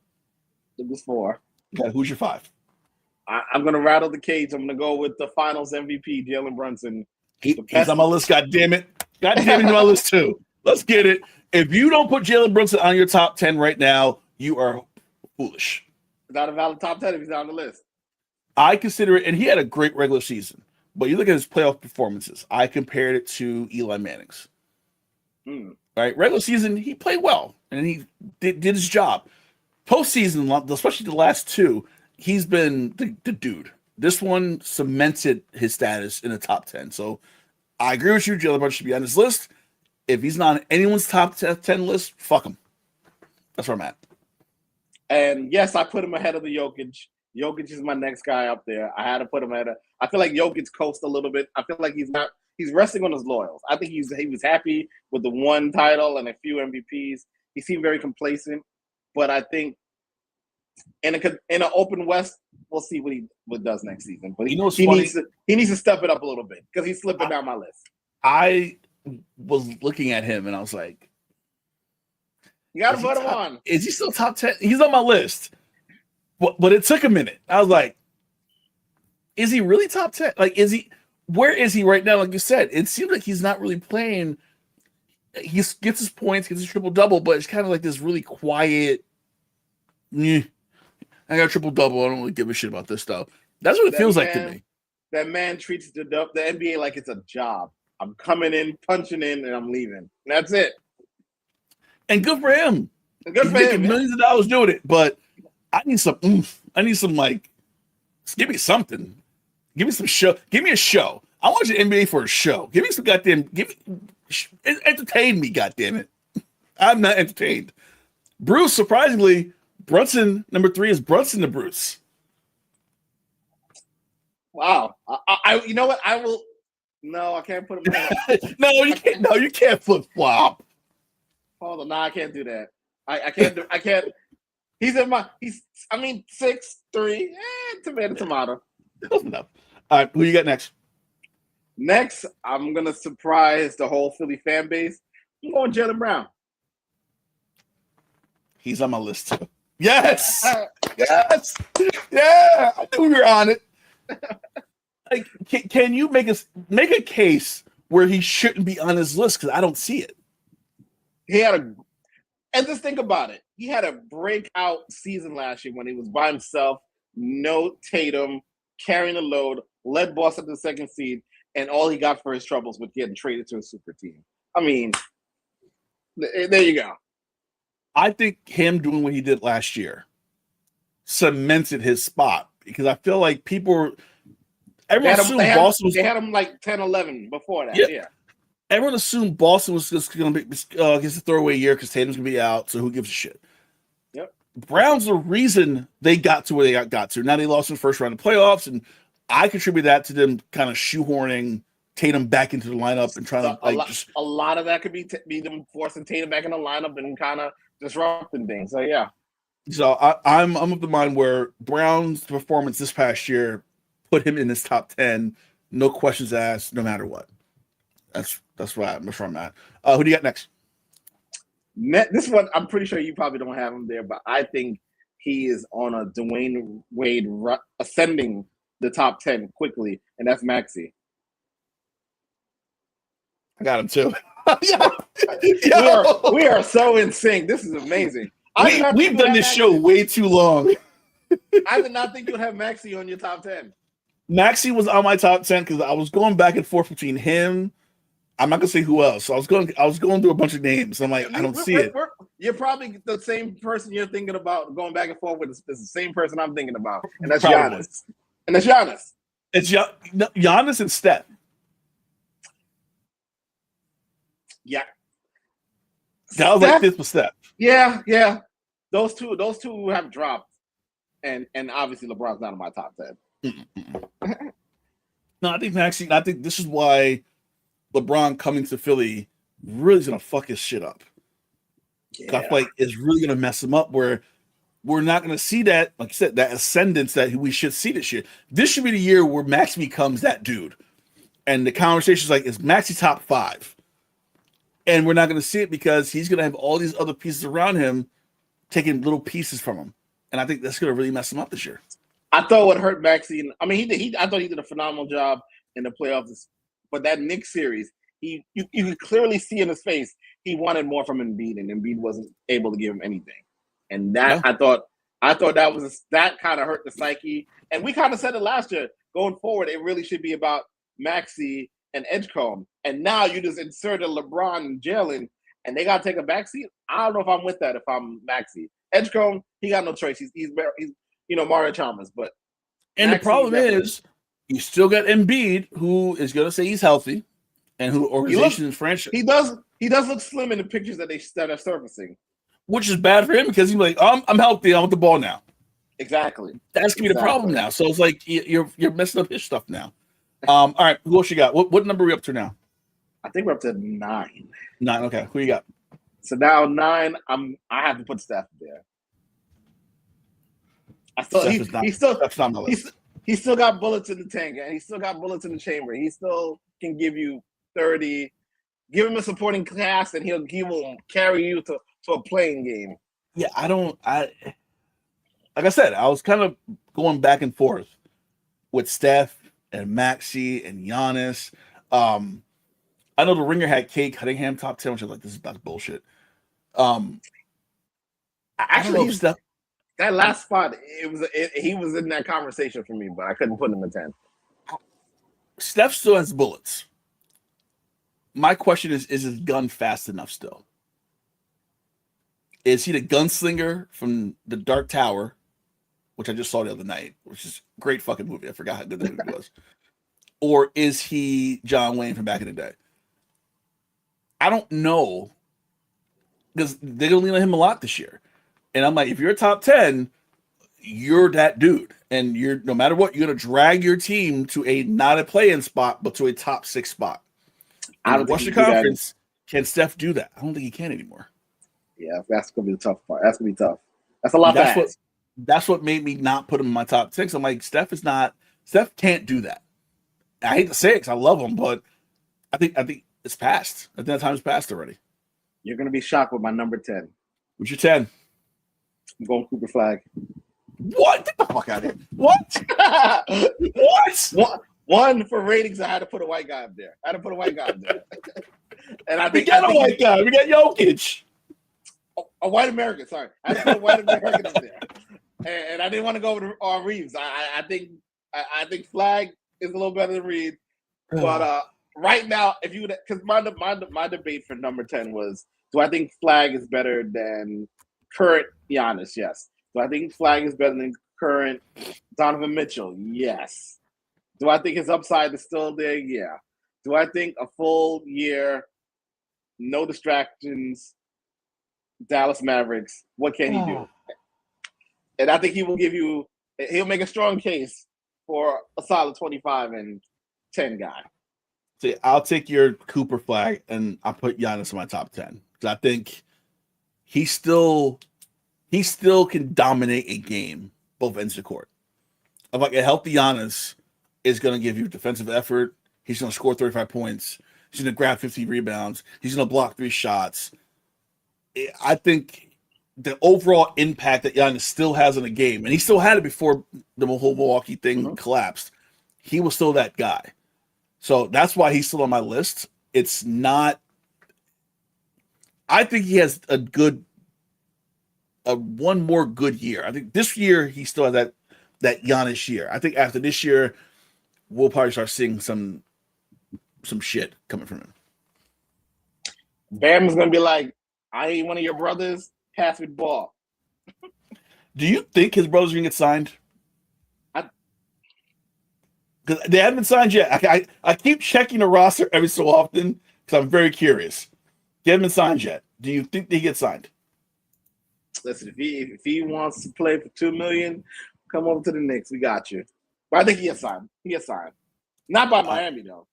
Luka's 4. Okay, who's your 5? I'm going to rattle the cage. I'm going to go with the Finals MVP, Jalen Brunson. He's on my list. God damn it! He's on my list too. Let's get it. If you don't put Jalen Brunson on your top 10 right now, you are foolish. Not a valid top 10 if he's on the list. I consider it, and he had a great regular season, but you look at his playoff performances. I compared it to Eli Manning's. Right, regular season he played well and he did his job. Postseason, especially the last 2, he's been the dude. This one cemented his status in the top 10. So I agree with you. Jalen Brunson should be on this list. If he's not on anyone's top 10 list, fuck him. That's where I'm at. And yes, I put him ahead of the Jokic. Jokic is my next guy up there. I had to put him ahead. I feel like Jokic coast a little bit. I feel like he's resting on his laurels. I think he was happy with the 1 title and a few MVPs. He seemed very complacent. But I think in an open West, we'll see what does next season. But he needs to step it up a little bit because he's slipping down my list. I was looking at him and I was like, you got to put him on. Is he still top 10? He's on my list. But it took a minute. I was like, is he really top 10? Like, where is he right now? Like you said, it seems like he's not really playing. He gets his points, gets his triple-double, but it's kind of like this really quiet, I got a triple-double. I don't really give a shit about this stuff. That's what it feels like to me. That man treats the NBA like it's a job. I'm coming in, punching in, and I'm leaving. And that's it. And good for him. He's making millions of dollars doing it, but I need some oomph. I need some, like, give me something. Give me some show. Give me a show. I want the NBA for a show. Give me some entertain me, goddammit. I'm not entertained. Bruce, surprisingly, Brunson, number 3 is Brunson to Bruce. Wow. You know what? I will. No, I can't put him on. No, you can't. No, you can't flip flop. Hold on. No, I can't do that. I can't. I can't. He's 6'3". Tomato. Close enough. All right, who you got next? Next, I'm gonna surprise the whole Philly fan base. I'm going Jaylen Brown. He's on my list too. Yes, yes, yeah. I knew we were on it. Like, can you make a case where he shouldn't be on his list? Because I don't see it. And just think about it. He had a breakout season last year when he was by himself, no Tatum, carrying the load, led Boston to the 2nd seed, and all he got for his troubles was getting traded to a super team. I mean, there you go. I think him doing what he did last year cemented his spot because I feel like everyone assumed Boston was. They had him like 10-11 before that. Yeah. everyone assumed Boston was just going to be against a throwaway year because Tatum's going to be out, so who gives a shit? Yep. Browns the reason they got to where they got to. Now they lost in the first round of playoffs, and I contribute that to them kind of shoehorning Tatum back into the lineup and trying to a lot of that could be them forcing Tatum back in the lineup and kind of disrupting things. So yeah. So I'm of the mind where Brown's performance this past year put him in his top 10, no questions asked, no matter what. That's where I'm at. Who do you got next? This one, I'm pretty sure you probably don't have him there, but I think he is on a Dwayne Wade ascending the top 10 quickly, and that's Maxey. I got him too. We are so in sync. This is amazing. We've done this show way too long. I did not think you would have Maxey on your top 10. Maxey was on my top 10 because I was going back and forth between him. I'm not gonna say who else. So I was going through a bunch of names. I'm like, I don't see it. You're probably the same person you're thinking about going back and forth with. Is the same person I'm thinking about, and that's Giannis. And that's Giannis. It's Giannis and Steph. Yeah. That was like this with Steph. Yeah. Those two have dropped, and obviously LeBron's not in my top 10. No, I think Maxey. I think this is why LeBron coming to Philly really is gonna fuck his shit up. Yeah. I feel like it's really gonna mess him up. Where we're not gonna see that, like you said, that ascendance that we should see this year. This should be the year where Maxey becomes that dude, and the conversation is like, is Maxey top 5? And we're not going to see it because he's going to have all these other pieces around him taking little pieces from him. And I think that's going to really mess him up this year. I thought what hurt Maxey, I mean, I thought he did a phenomenal job in the playoffs. But that Knicks series, you could clearly see in his face, he wanted more from Embiid, and Embiid wasn't able to give him anything. And that, I thought that kind of hurt the psyche. And we kind of said it last year. Going forward, it really should be about Maxey and Edgecombe, and now you just inserted LeBron and Jalen, and they got to take a backseat. I don't know if I'm with that. If I'm Maxey, Edgecombe, he got no choice. He's Mario Chalmers, but and Maxey, the problem is you still got Embiid, who is going to say he's healthy, and who organization and franchise. He does look slim in the pictures that are surfacing, which is bad for him because he's like, I'm healthy. I want the ball now. Exactly. That's gonna be the problem now. So it's like you're messing up his stuff now. All right, who else you got? What number are we up to now? I think we're up to 9. 9. Okay, who you got? So now 9. I have to put Steph there. He still got bullets in the tank, and he still got bullets in the chamber. He still can give you 30. Give him a supporting cast, and he will carry you to a playing game. Yeah, like I said, I was kind of going back and forth with Steph and Maxey and Giannis. I know the Ringer had Kate Cunningham top 10, which I was like, that's bullshit. Actually, that last spot, he was in that conversation for me, but I couldn't put him in 10. Steph still has bullets. My question is his gun fast enough still? Is he the gunslinger from The Dark Tower, which I just saw the other night, which is a great fucking movie. I forgot how good that movie was. Or is he John Wayne from back in the day? I don't know, because they're going to lean on him a lot this year. And I'm like, if you're a top 10, you're that dude. And you're, no matter what, you're going to drag your team to not a play-in spot, but to a top 6 spot. In the Western Conference, can Steph do that? I don't think he can anymore. Yeah, that's going to be the tough part. That's going to be tough. That's a lot to ask. That's what made me not put him in my top 6. I'm like, Steph can't do that. I hate to say it because I love him, but I think it's past. I think that time's passed already. You're going to be shocked with my number 10. What's your 10? I'm going Cooper Flag. What? Get the fuck out of here. What? What? One for ratings, I had to put a white guy up there. And I think we got a white guy. We got Jokic. A white American, sorry. I had to put a white American up there. And I didn't want to go with Reeves. I think Flag is a little better than Reed. But right now, because my debate for number 10 was, do I think Flag is better than current Giannis? Yes. Do I think Flag is better than current Donovan Mitchell? Yes. Do I think his upside is still there? Yeah. Do I think a full year, no distractions, Dallas Mavericks, what can he do? And I think he will he'll make a strong case for a solid 25 and 10 guy. See, I'll take your Cooper flag and I'll put Giannis in my top 10. Because I think he still can dominate a game, both ends of the court. Of like a healthy Giannis is going to give you defensive effort. He's going to score 35 points. He's going to grab 50 rebounds. He's going to block 3 shots. I think the overall impact that Giannis still has in the game, and he still had it before the whole Milwaukee thing collapsed, he was still that guy. So that's why he's still on my list. It's not – I think he has one more good year. I think this year he still has that Giannis year. I think after this year, we'll probably start seeing some shit coming from him. Bam's gonna be like, I ain't one of your brothers. Pass me the ball. Do you think his brother's gonna get signed? Because they haven't been signed yet. I keep checking the roster every so often because I'm very curious. They haven't been signed yet. Do you think they get signed? Listen, if he wants to play for $2 million, come over to the Knicks. We got you. But I think he gets signed. Not by Miami though.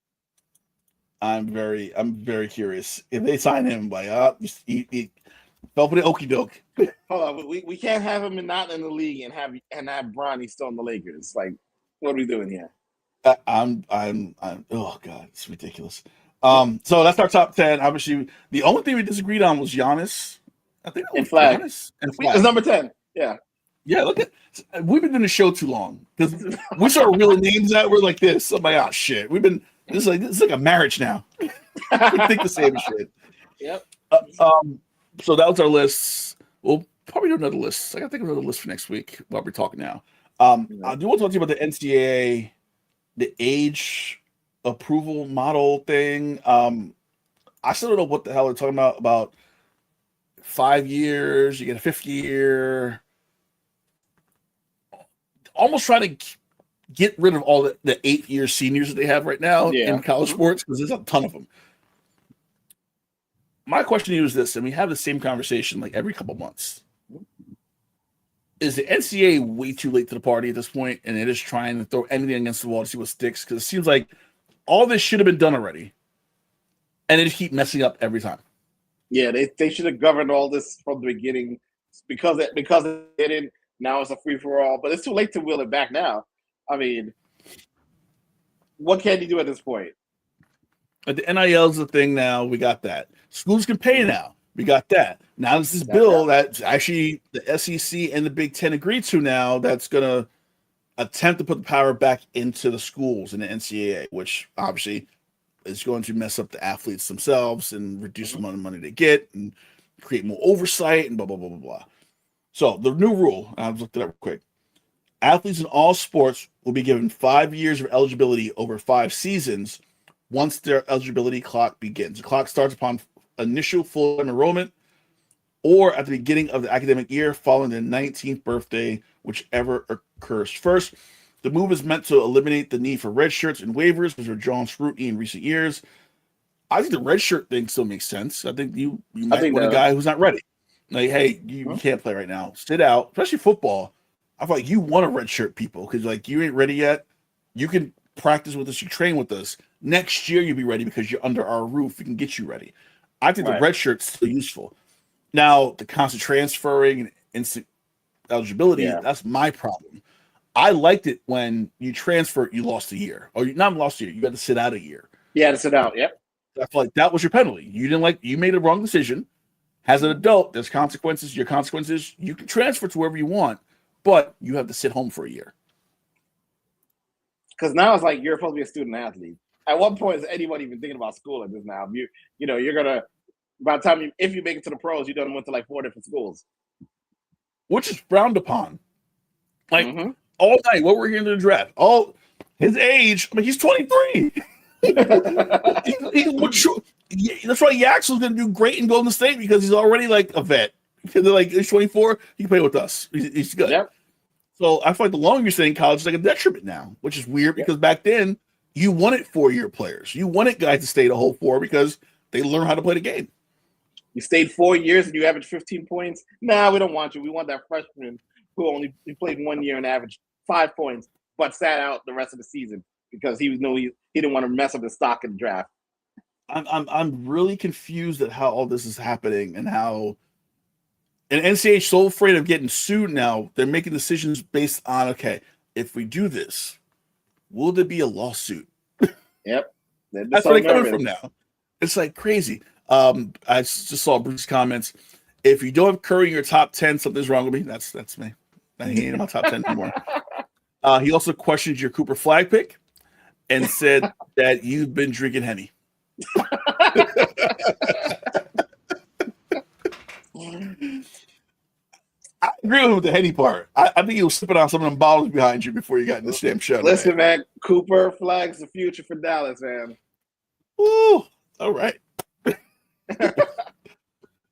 I'm very curious. If they sign him, like he fell for the okie doke. Hold on, we can't have him not in the league and have Bronny still in the Lakers. Like, what are we doing here? I'm oh god, it's ridiculous. So that's our top 10. Obviously, the only thing we disagreed on was Giannis. I think and Flag. Giannis and Flag. It's number 10. Yeah. Yeah, look at we've been doing the show too long because we start reeling names out. We're like this. I'm like, oh shit. This is like a marriage now. We think the same shit. Yep. So that was our list. We'll probably do another list. I gotta think of another list for next week while we're talking now. I do want to talk to you about the NCAA, the age approval model thing. I still don't know what the hell they're talking about 5 years, you get a 5th year. Almost trying to get rid of all the 8-year seniors that they have right now in college sports because there's a ton of them. My question to you is this, and we have the same conversation like every couple months. Is the NCAA way too late to the party at this point, and it is trying to throw anything against the wall to see what sticks? Because it seems like all this should have been done already, and they just keep messing up every time. Yeah, they should have governed all this from the beginning because they didn't. Now it's a free-for-all, but it's too late to wheel it back now. I mean, what can you do at this point? The NIL is the thing now. We got that. Schools can pay now. We got that. Now this is bill that actually the SEC and the Big Ten agreed to now that's going to attempt to put the power back into the schools in the NCAA, which obviously is going to mess up the athletes themselves and reduce the amount of money they get and create more oversight and blah, blah, blah, blah, blah. So the new rule, I've looked it up real quick. Athletes in all sports will be given 5 years of eligibility over 5 seasons once their eligibility clock begins. The clock starts upon initial full-time enrollment or at the beginning of the academic year following the 19th birthday, whichever occurs first. The move is meant to eliminate the need for red shirts and waivers, which are drawn scrutiny in recent years. I think the red shirt thing still makes sense. I think you might want a guy who's not ready. Like, hey, you can't play right now. Sit out, especially football. I feel like you want to redshirt people because, like, you ain't ready yet. You can practice with us. You train with us. Next year, you'll be ready because you're under our roof. We can get you ready. I think the red shirt's still useful. Now, the constant transferring and instant eligibility, that's my problem. I liked it when you transferred, you lost a year. Or you not lost a year. You got to sit out a year. Yeah, to sit out. Yep. I feel like that was your penalty. You made a wrong decision. As an adult, there's consequences. Your consequences, you can transfer to wherever you want, but you have to sit home for a year. Because now it's like you're supposed to be a student athlete. At what point is anyone even thinking about school at this now? You're gonna by the time if you make it to the pros, you done went to like 4 different schools, which is frowned upon. Like all night, what we're hearing in the draft. Oh, his age. I mean, he's 23. he's mature. That's why Yaxel's going to do great in Golden State because he's already like a vet. Because they're like, he's 24, he can play with us. He's good. Yep. So I feel like the longer you stay in college, it's like a detriment now, which is weird because back then You wanted 4-year players. You wanted guys to stay the whole 4 because they learn how to play the game. You stayed 4 years and you averaged 15 points. Nah, we don't want you. We want that freshman who played 1 year and averaged 5 points, but sat out the rest of the season because he didn't want to mess up his stock in the draft. I'm really confused at how all this is happening and how and NCAA is so afraid of getting sued now. They're making decisions based on, okay, if we do this, will there be a lawsuit? Yep. That's where they're coming from now. It's like crazy. I just saw Bruce's comments. If you don't have Curry in your top 10, something's wrong with me. That's me. I ain't in my top 10 anymore. He also questioned your Cooper Flag pick and said that you've been drinking Henny. I agree with the Henny part. I think he was slipping on some of them bottles behind you before you got in this damn show. Listen, man, Cooper Flag's the future for Dallas, man. Woo! All right.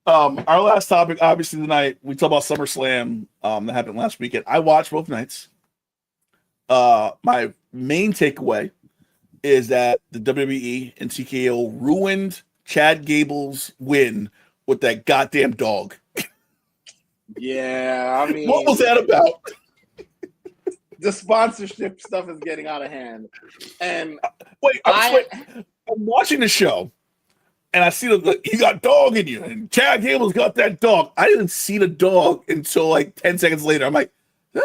Our last topic, obviously, tonight we talk about SummerSlam that happened last weekend. I watched both nights. My main takeaway is that the WWE and TKO ruined Chad Gable's win with that goddamn dog. Yeah, I mean, what was that about? The sponsorship stuff is getting out of hand. And wait, I'm watching the show, and I see you got dog in you, and Chad Gable's got that dog. I didn't see the dog until like 10 seconds later. I'm like, is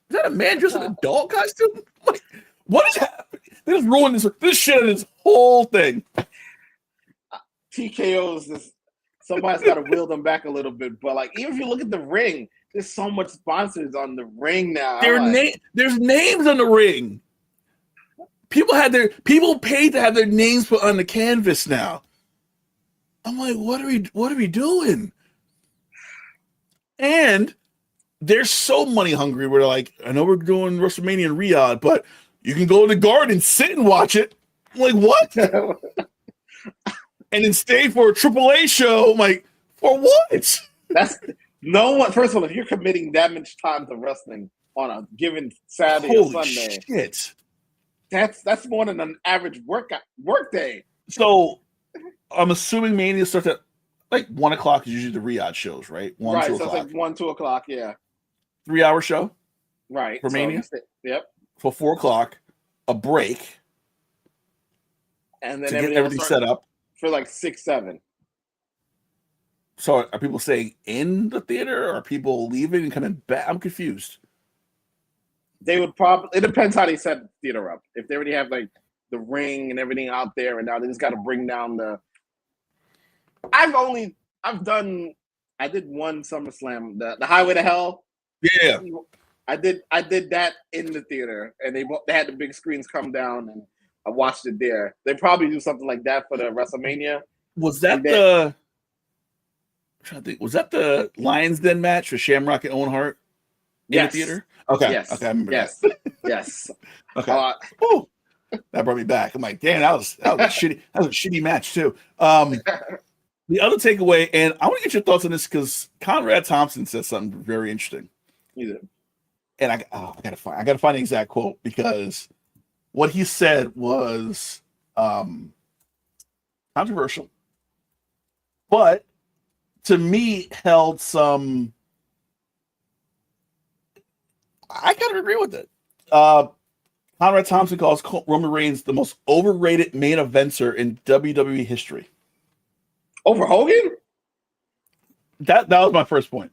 that a man dressed in a dog costume? Like, what is happening? They just ruined this shit in this whole thing. TKO's just somebody's got to wheel them back a little bit. But like, even if you look at the ring, there's so much sponsors on the ring now. There's names on the ring. People paid to have their names put on the canvas now. I'm like, what are we doing? And they're so money hungry. We're like, I know we're doing WrestleMania in Riyadh, but you can go to the Garden, sit and watch it. I'm like, what? And then stay for a AAA show. I'm like, for what? That's no one. First of all, if you're committing that much time to wrestling on a given Saturday or Sunday, shit. That's more than an average work day. So I'm assuming Mania starts at like 1 o'clock is usually the Riyadh shows, right? 2 o'clock. So it's like 1, 2 o'clock, yeah. 3-hour show? Right. For Mania? Yep. For 4 o'clock, a break. And then to get everything set up. For like 6, 7. So are people staying in the theater? Or are people leaving and coming back? I'm confused. They would probably, it depends how they set the theater up. If they already have like the ring and everything out there, and now they just got to bring down I did one SummerSlam, the Highway to Hell. Yeah. I did that in the theater, and they had the big screens come down, and I watched it there. They probably do something like that for the WrestleMania. Was that was that the Lions Den match for Shamrock and Owen Hart in the theater? Okay. Yes. Okay, I remember that. Yes. Okay. That brought me back. I'm like, damn, that was a shitty. That was a shitty match too. The other takeaway, and I want to get your thoughts on this because Conrad Thompson said something very interesting. He did. And I gotta find the exact quote because what he said was controversial, but to me held some. I gotta agree with it. Conrad Thompson calls Roman Reigns the most overrated main eventer in WWE history. Over Hogan? That was my first point.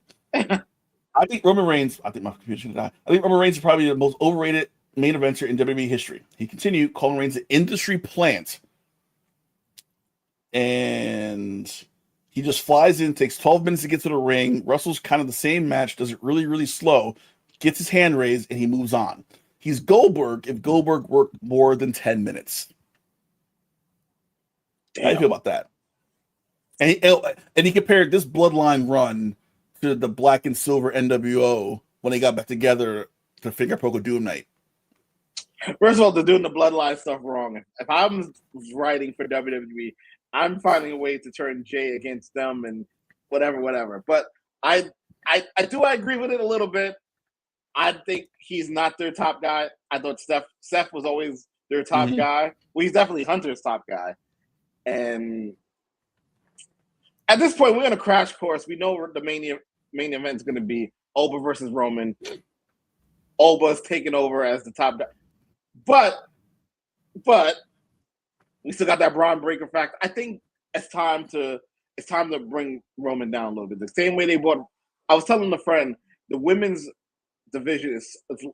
I think Roman Reigns. I think my computer's gonna die. I think Roman Reigns is probably the most overrated main eventer in WWE history. He continued calling Reigns the industry plant, and he just flies in, takes 12 minutes to get to the ring, wrestles kind of the same match, does it really, really slow, gets his hand raised, and he moves on. He's Goldberg if Goldberg worked more than 10 minutes. Damn. How do you feel about that? And he compared this bloodline run to the black and silver NWO when they got back together to figure out Poker Doom Night. First of all, they're doing the bloodline stuff wrong. If I'm writing for WWE, I'm finding a way to turn Jay against them and whatever. But I agree with it a little bit. I think he's not their top guy. I thought Seth was always their top guy. Well, he's definitely Hunter's top guy. And at this point, we're in a crash course. We know what the main event is going to be Oba versus Roman. Oba's taking over as the top guy. But we still got that Braun Breaker factor. I think it's time to bring Roman down a little bit. The same way they brought. I was telling a friend, the women's division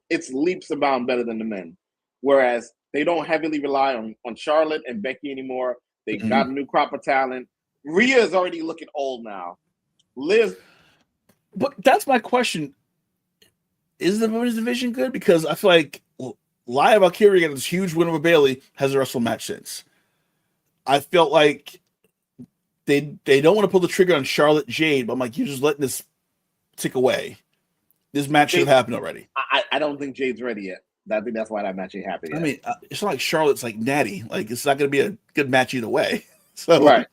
it's leaps and bounds better than the men. Whereas they don't heavily rely on Charlotte and Becky anymore. They got a new crop of talent. Rhea is already looking old now. Liz. But that's my question. Is the women's division good? Because I feel like Lia Valkyria got this huge win over Bayley, hasn't wrestled a match since. I felt like they don't want to pull the trigger on Charlotte Jade, but I'm like, you're just letting this tick away. This match should have happened already. I don't think Jade's ready yet. I think that's why that match ain't happened yet. I mean, it's not like Charlotte's like Natty. Like, it's not going to be a good match either way. So right.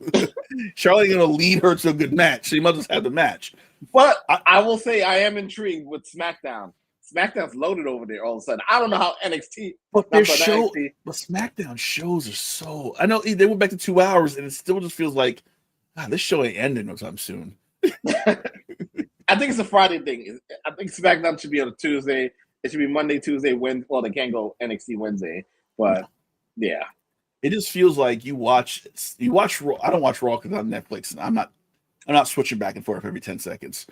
Charlotte's going to lead her to a good match. So you must just have the match. But I will say I am intrigued with SmackDown. SmackDown's loaded over there all of a sudden. I don't know how NXT. But their show, but SmackDown shows are so. I know they went back to 2 hours, and it still just feels like, this show ain't ending no time soon. I think it's a Friday thing. I think SmackDown should be on a Tuesday. It should be Monday, Tuesday, Wednesday. Well, they can't go NXT Wednesday, but yeah. It just feels like you watch Raw. I don't watch Raw because I'm Netflix, and I'm not switching back and forth every 10 seconds.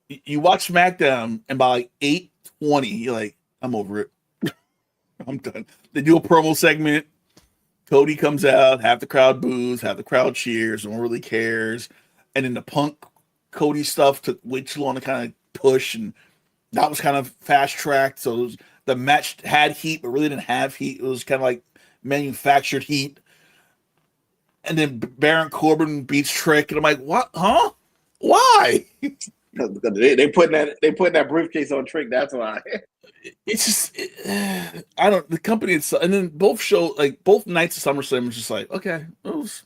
You watch SmackDown, and by like 8:20, you're like, I'm over it. I'm done. They do a promo segment. Cody comes out, half the crowd boos, half the crowd cheers, no one really cares. And then the Punk Cody stuff took way too long to kind of push, and that was kind of fast tracked. So the match had heat, but really didn't have heat. It was kind of like manufactured heat. And then Baron Corbin beats Trick, and I'm like, what? Huh? Why? They put that briefcase on Trick. That's why. It's just I don't. The company itself, and then both nights of SummerSlam was just like, okay, it was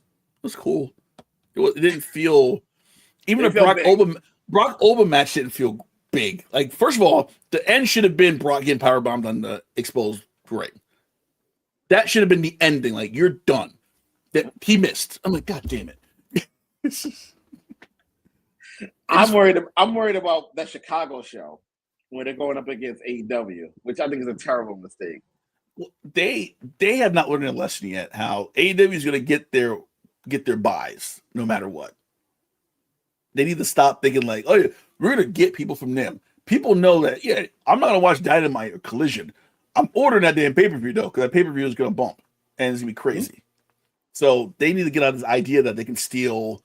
cool. It didn't feel. Even if Brock Oba match didn't feel big. Like, first of all, the end should have been Brock getting powerbombed on the exposed ring. That should have been the ending. Like, you're done. That he missed. I'm like, God damn it. I'm worried about that Chicago show when they're going up against AEW, which I think is a terrible mistake. Well, they have not learned a lesson yet. How AEW is going to get their buys no matter what. They need to stop thinking like, oh yeah, we're going to get people from them. People know that, yeah, I'm not going to watch Dynamite or Collision. I'm ordering that damn pay-per-view though, because that pay-per-view is going to bump and it's going to be crazy. Mm-hmm. So they need to get out of this idea that they can steal,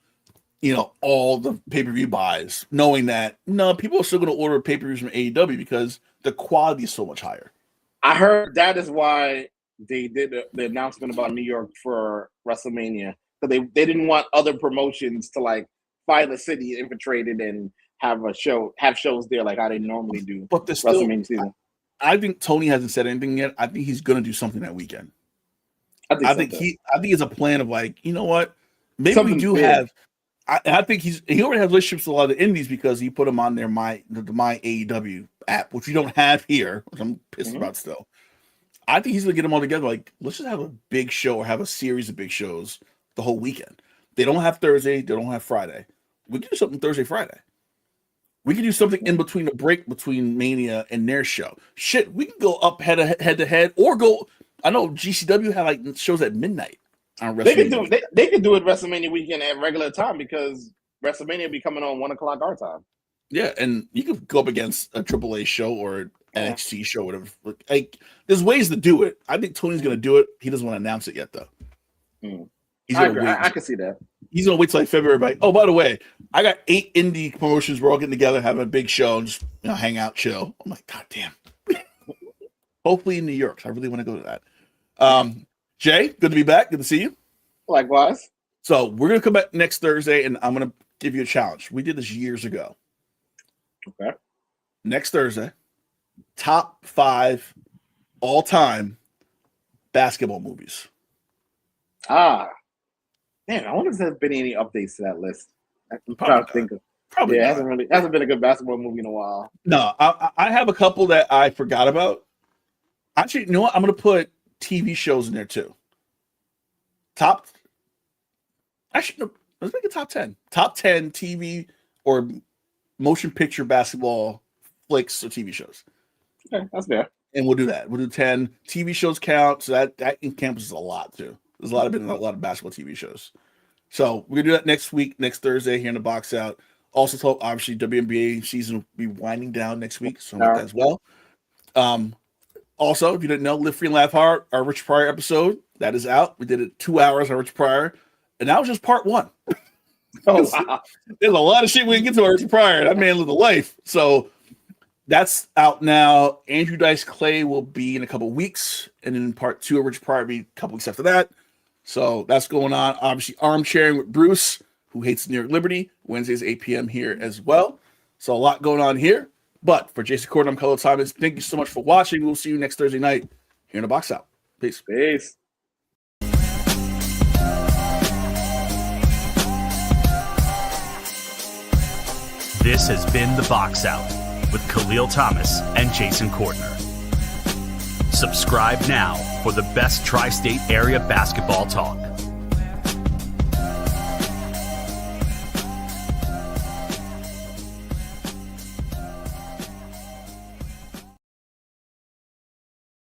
all the pay-per-view buys, knowing that no, people are still going to order pay-per-views from AEW because the quality is so much higher. I heard that is why they did the announcement about New York for WrestleMania. So they didn't want other promotions to like find a city infiltrated and have shows there like how they normally do. But there's still, WrestleMania season. I think Tony hasn't said anything yet. I think he's going to do something that weekend. I think it's a plan of like, you know what? Maybe something we do big. Have. I think he already has relationships with a lot of the indies because he put them on their my AEW app, which we don't have here, which I'm pissed about still. I think he's gonna get them all together. Like, let's just have a big show or have a series of big shows the whole weekend. They don't have Thursday, they don't have Friday. We can do something Thursday, Friday. We can do something in between the break between Mania and their show. Shit, we can go up head to head or go. I know GCW have like shows at midnight on WrestleMania. They could do it WrestleMania weekend at regular time because WrestleMania be coming on 1:00 our time. Yeah, and you could go up against a AAA show or NXT show, whatever. Like, there's ways to do it. I think Tony's going to do it. He doesn't want to announce it yet, though. I can see that. He's going to wait till like February. Like, oh, by the way, I got 8 indie promotions. We're all getting together, having a big show, and just hang out, chill. I'm like, God damn. Hopefully in New York. I really want to go to that. Jay, good to be back. Good to see you. Likewise. So we're going to come back next Thursday, and I'm going to give you a challenge. We did this years ago. Okay. Next Thursday, top 5 all-time basketball movies. Man, I wonder if there's been any updates to that list. I'm trying to think of. Probably not. Hasn't been a good basketball movie in a while. No, I have a couple that I forgot about. Actually, you know what? I'm going to put TV shows in there too. Actually, no, let's make it top 10. Top 10 TV or motion picture basketball flicks or TV shows. Okay, that's fair. And we'll do that. We'll do 10 TV shows count. So that encompasses a lot too. There's a lot of basketball TV shows. So we're gonna do that next week, next Thursday here in the box out. Also, obviously, WNBA season will be winding down next week, so that as well. Also, if you didn't know, Live Free and Laugh Hard, our Rich Pryor episode, that is out. We did it 2 hours on Rich Pryor, and that was just part 1. Oh, wow. There's a lot of shit we can get to Rich Pryor. That man lived a life. So that's out now. Andrew Dice Clay will be in a couple of weeks, and then part 2 of Rich Pryor will be a couple weeks after that. So that's going on. Obviously, armchairing with Bruce, who hates New York Liberty, Wednesdays 8 p.m. here as well. So a lot going on here. But for Jason Corden, I'm Kahlil Thomas. Thank you so much for watching. We'll see you next Thursday night here in the box out. Peace. Peace. This has been The Box Out with Kahlil Thomas and Jason Cordner. Subscribe now for the best tri-state area basketball talk.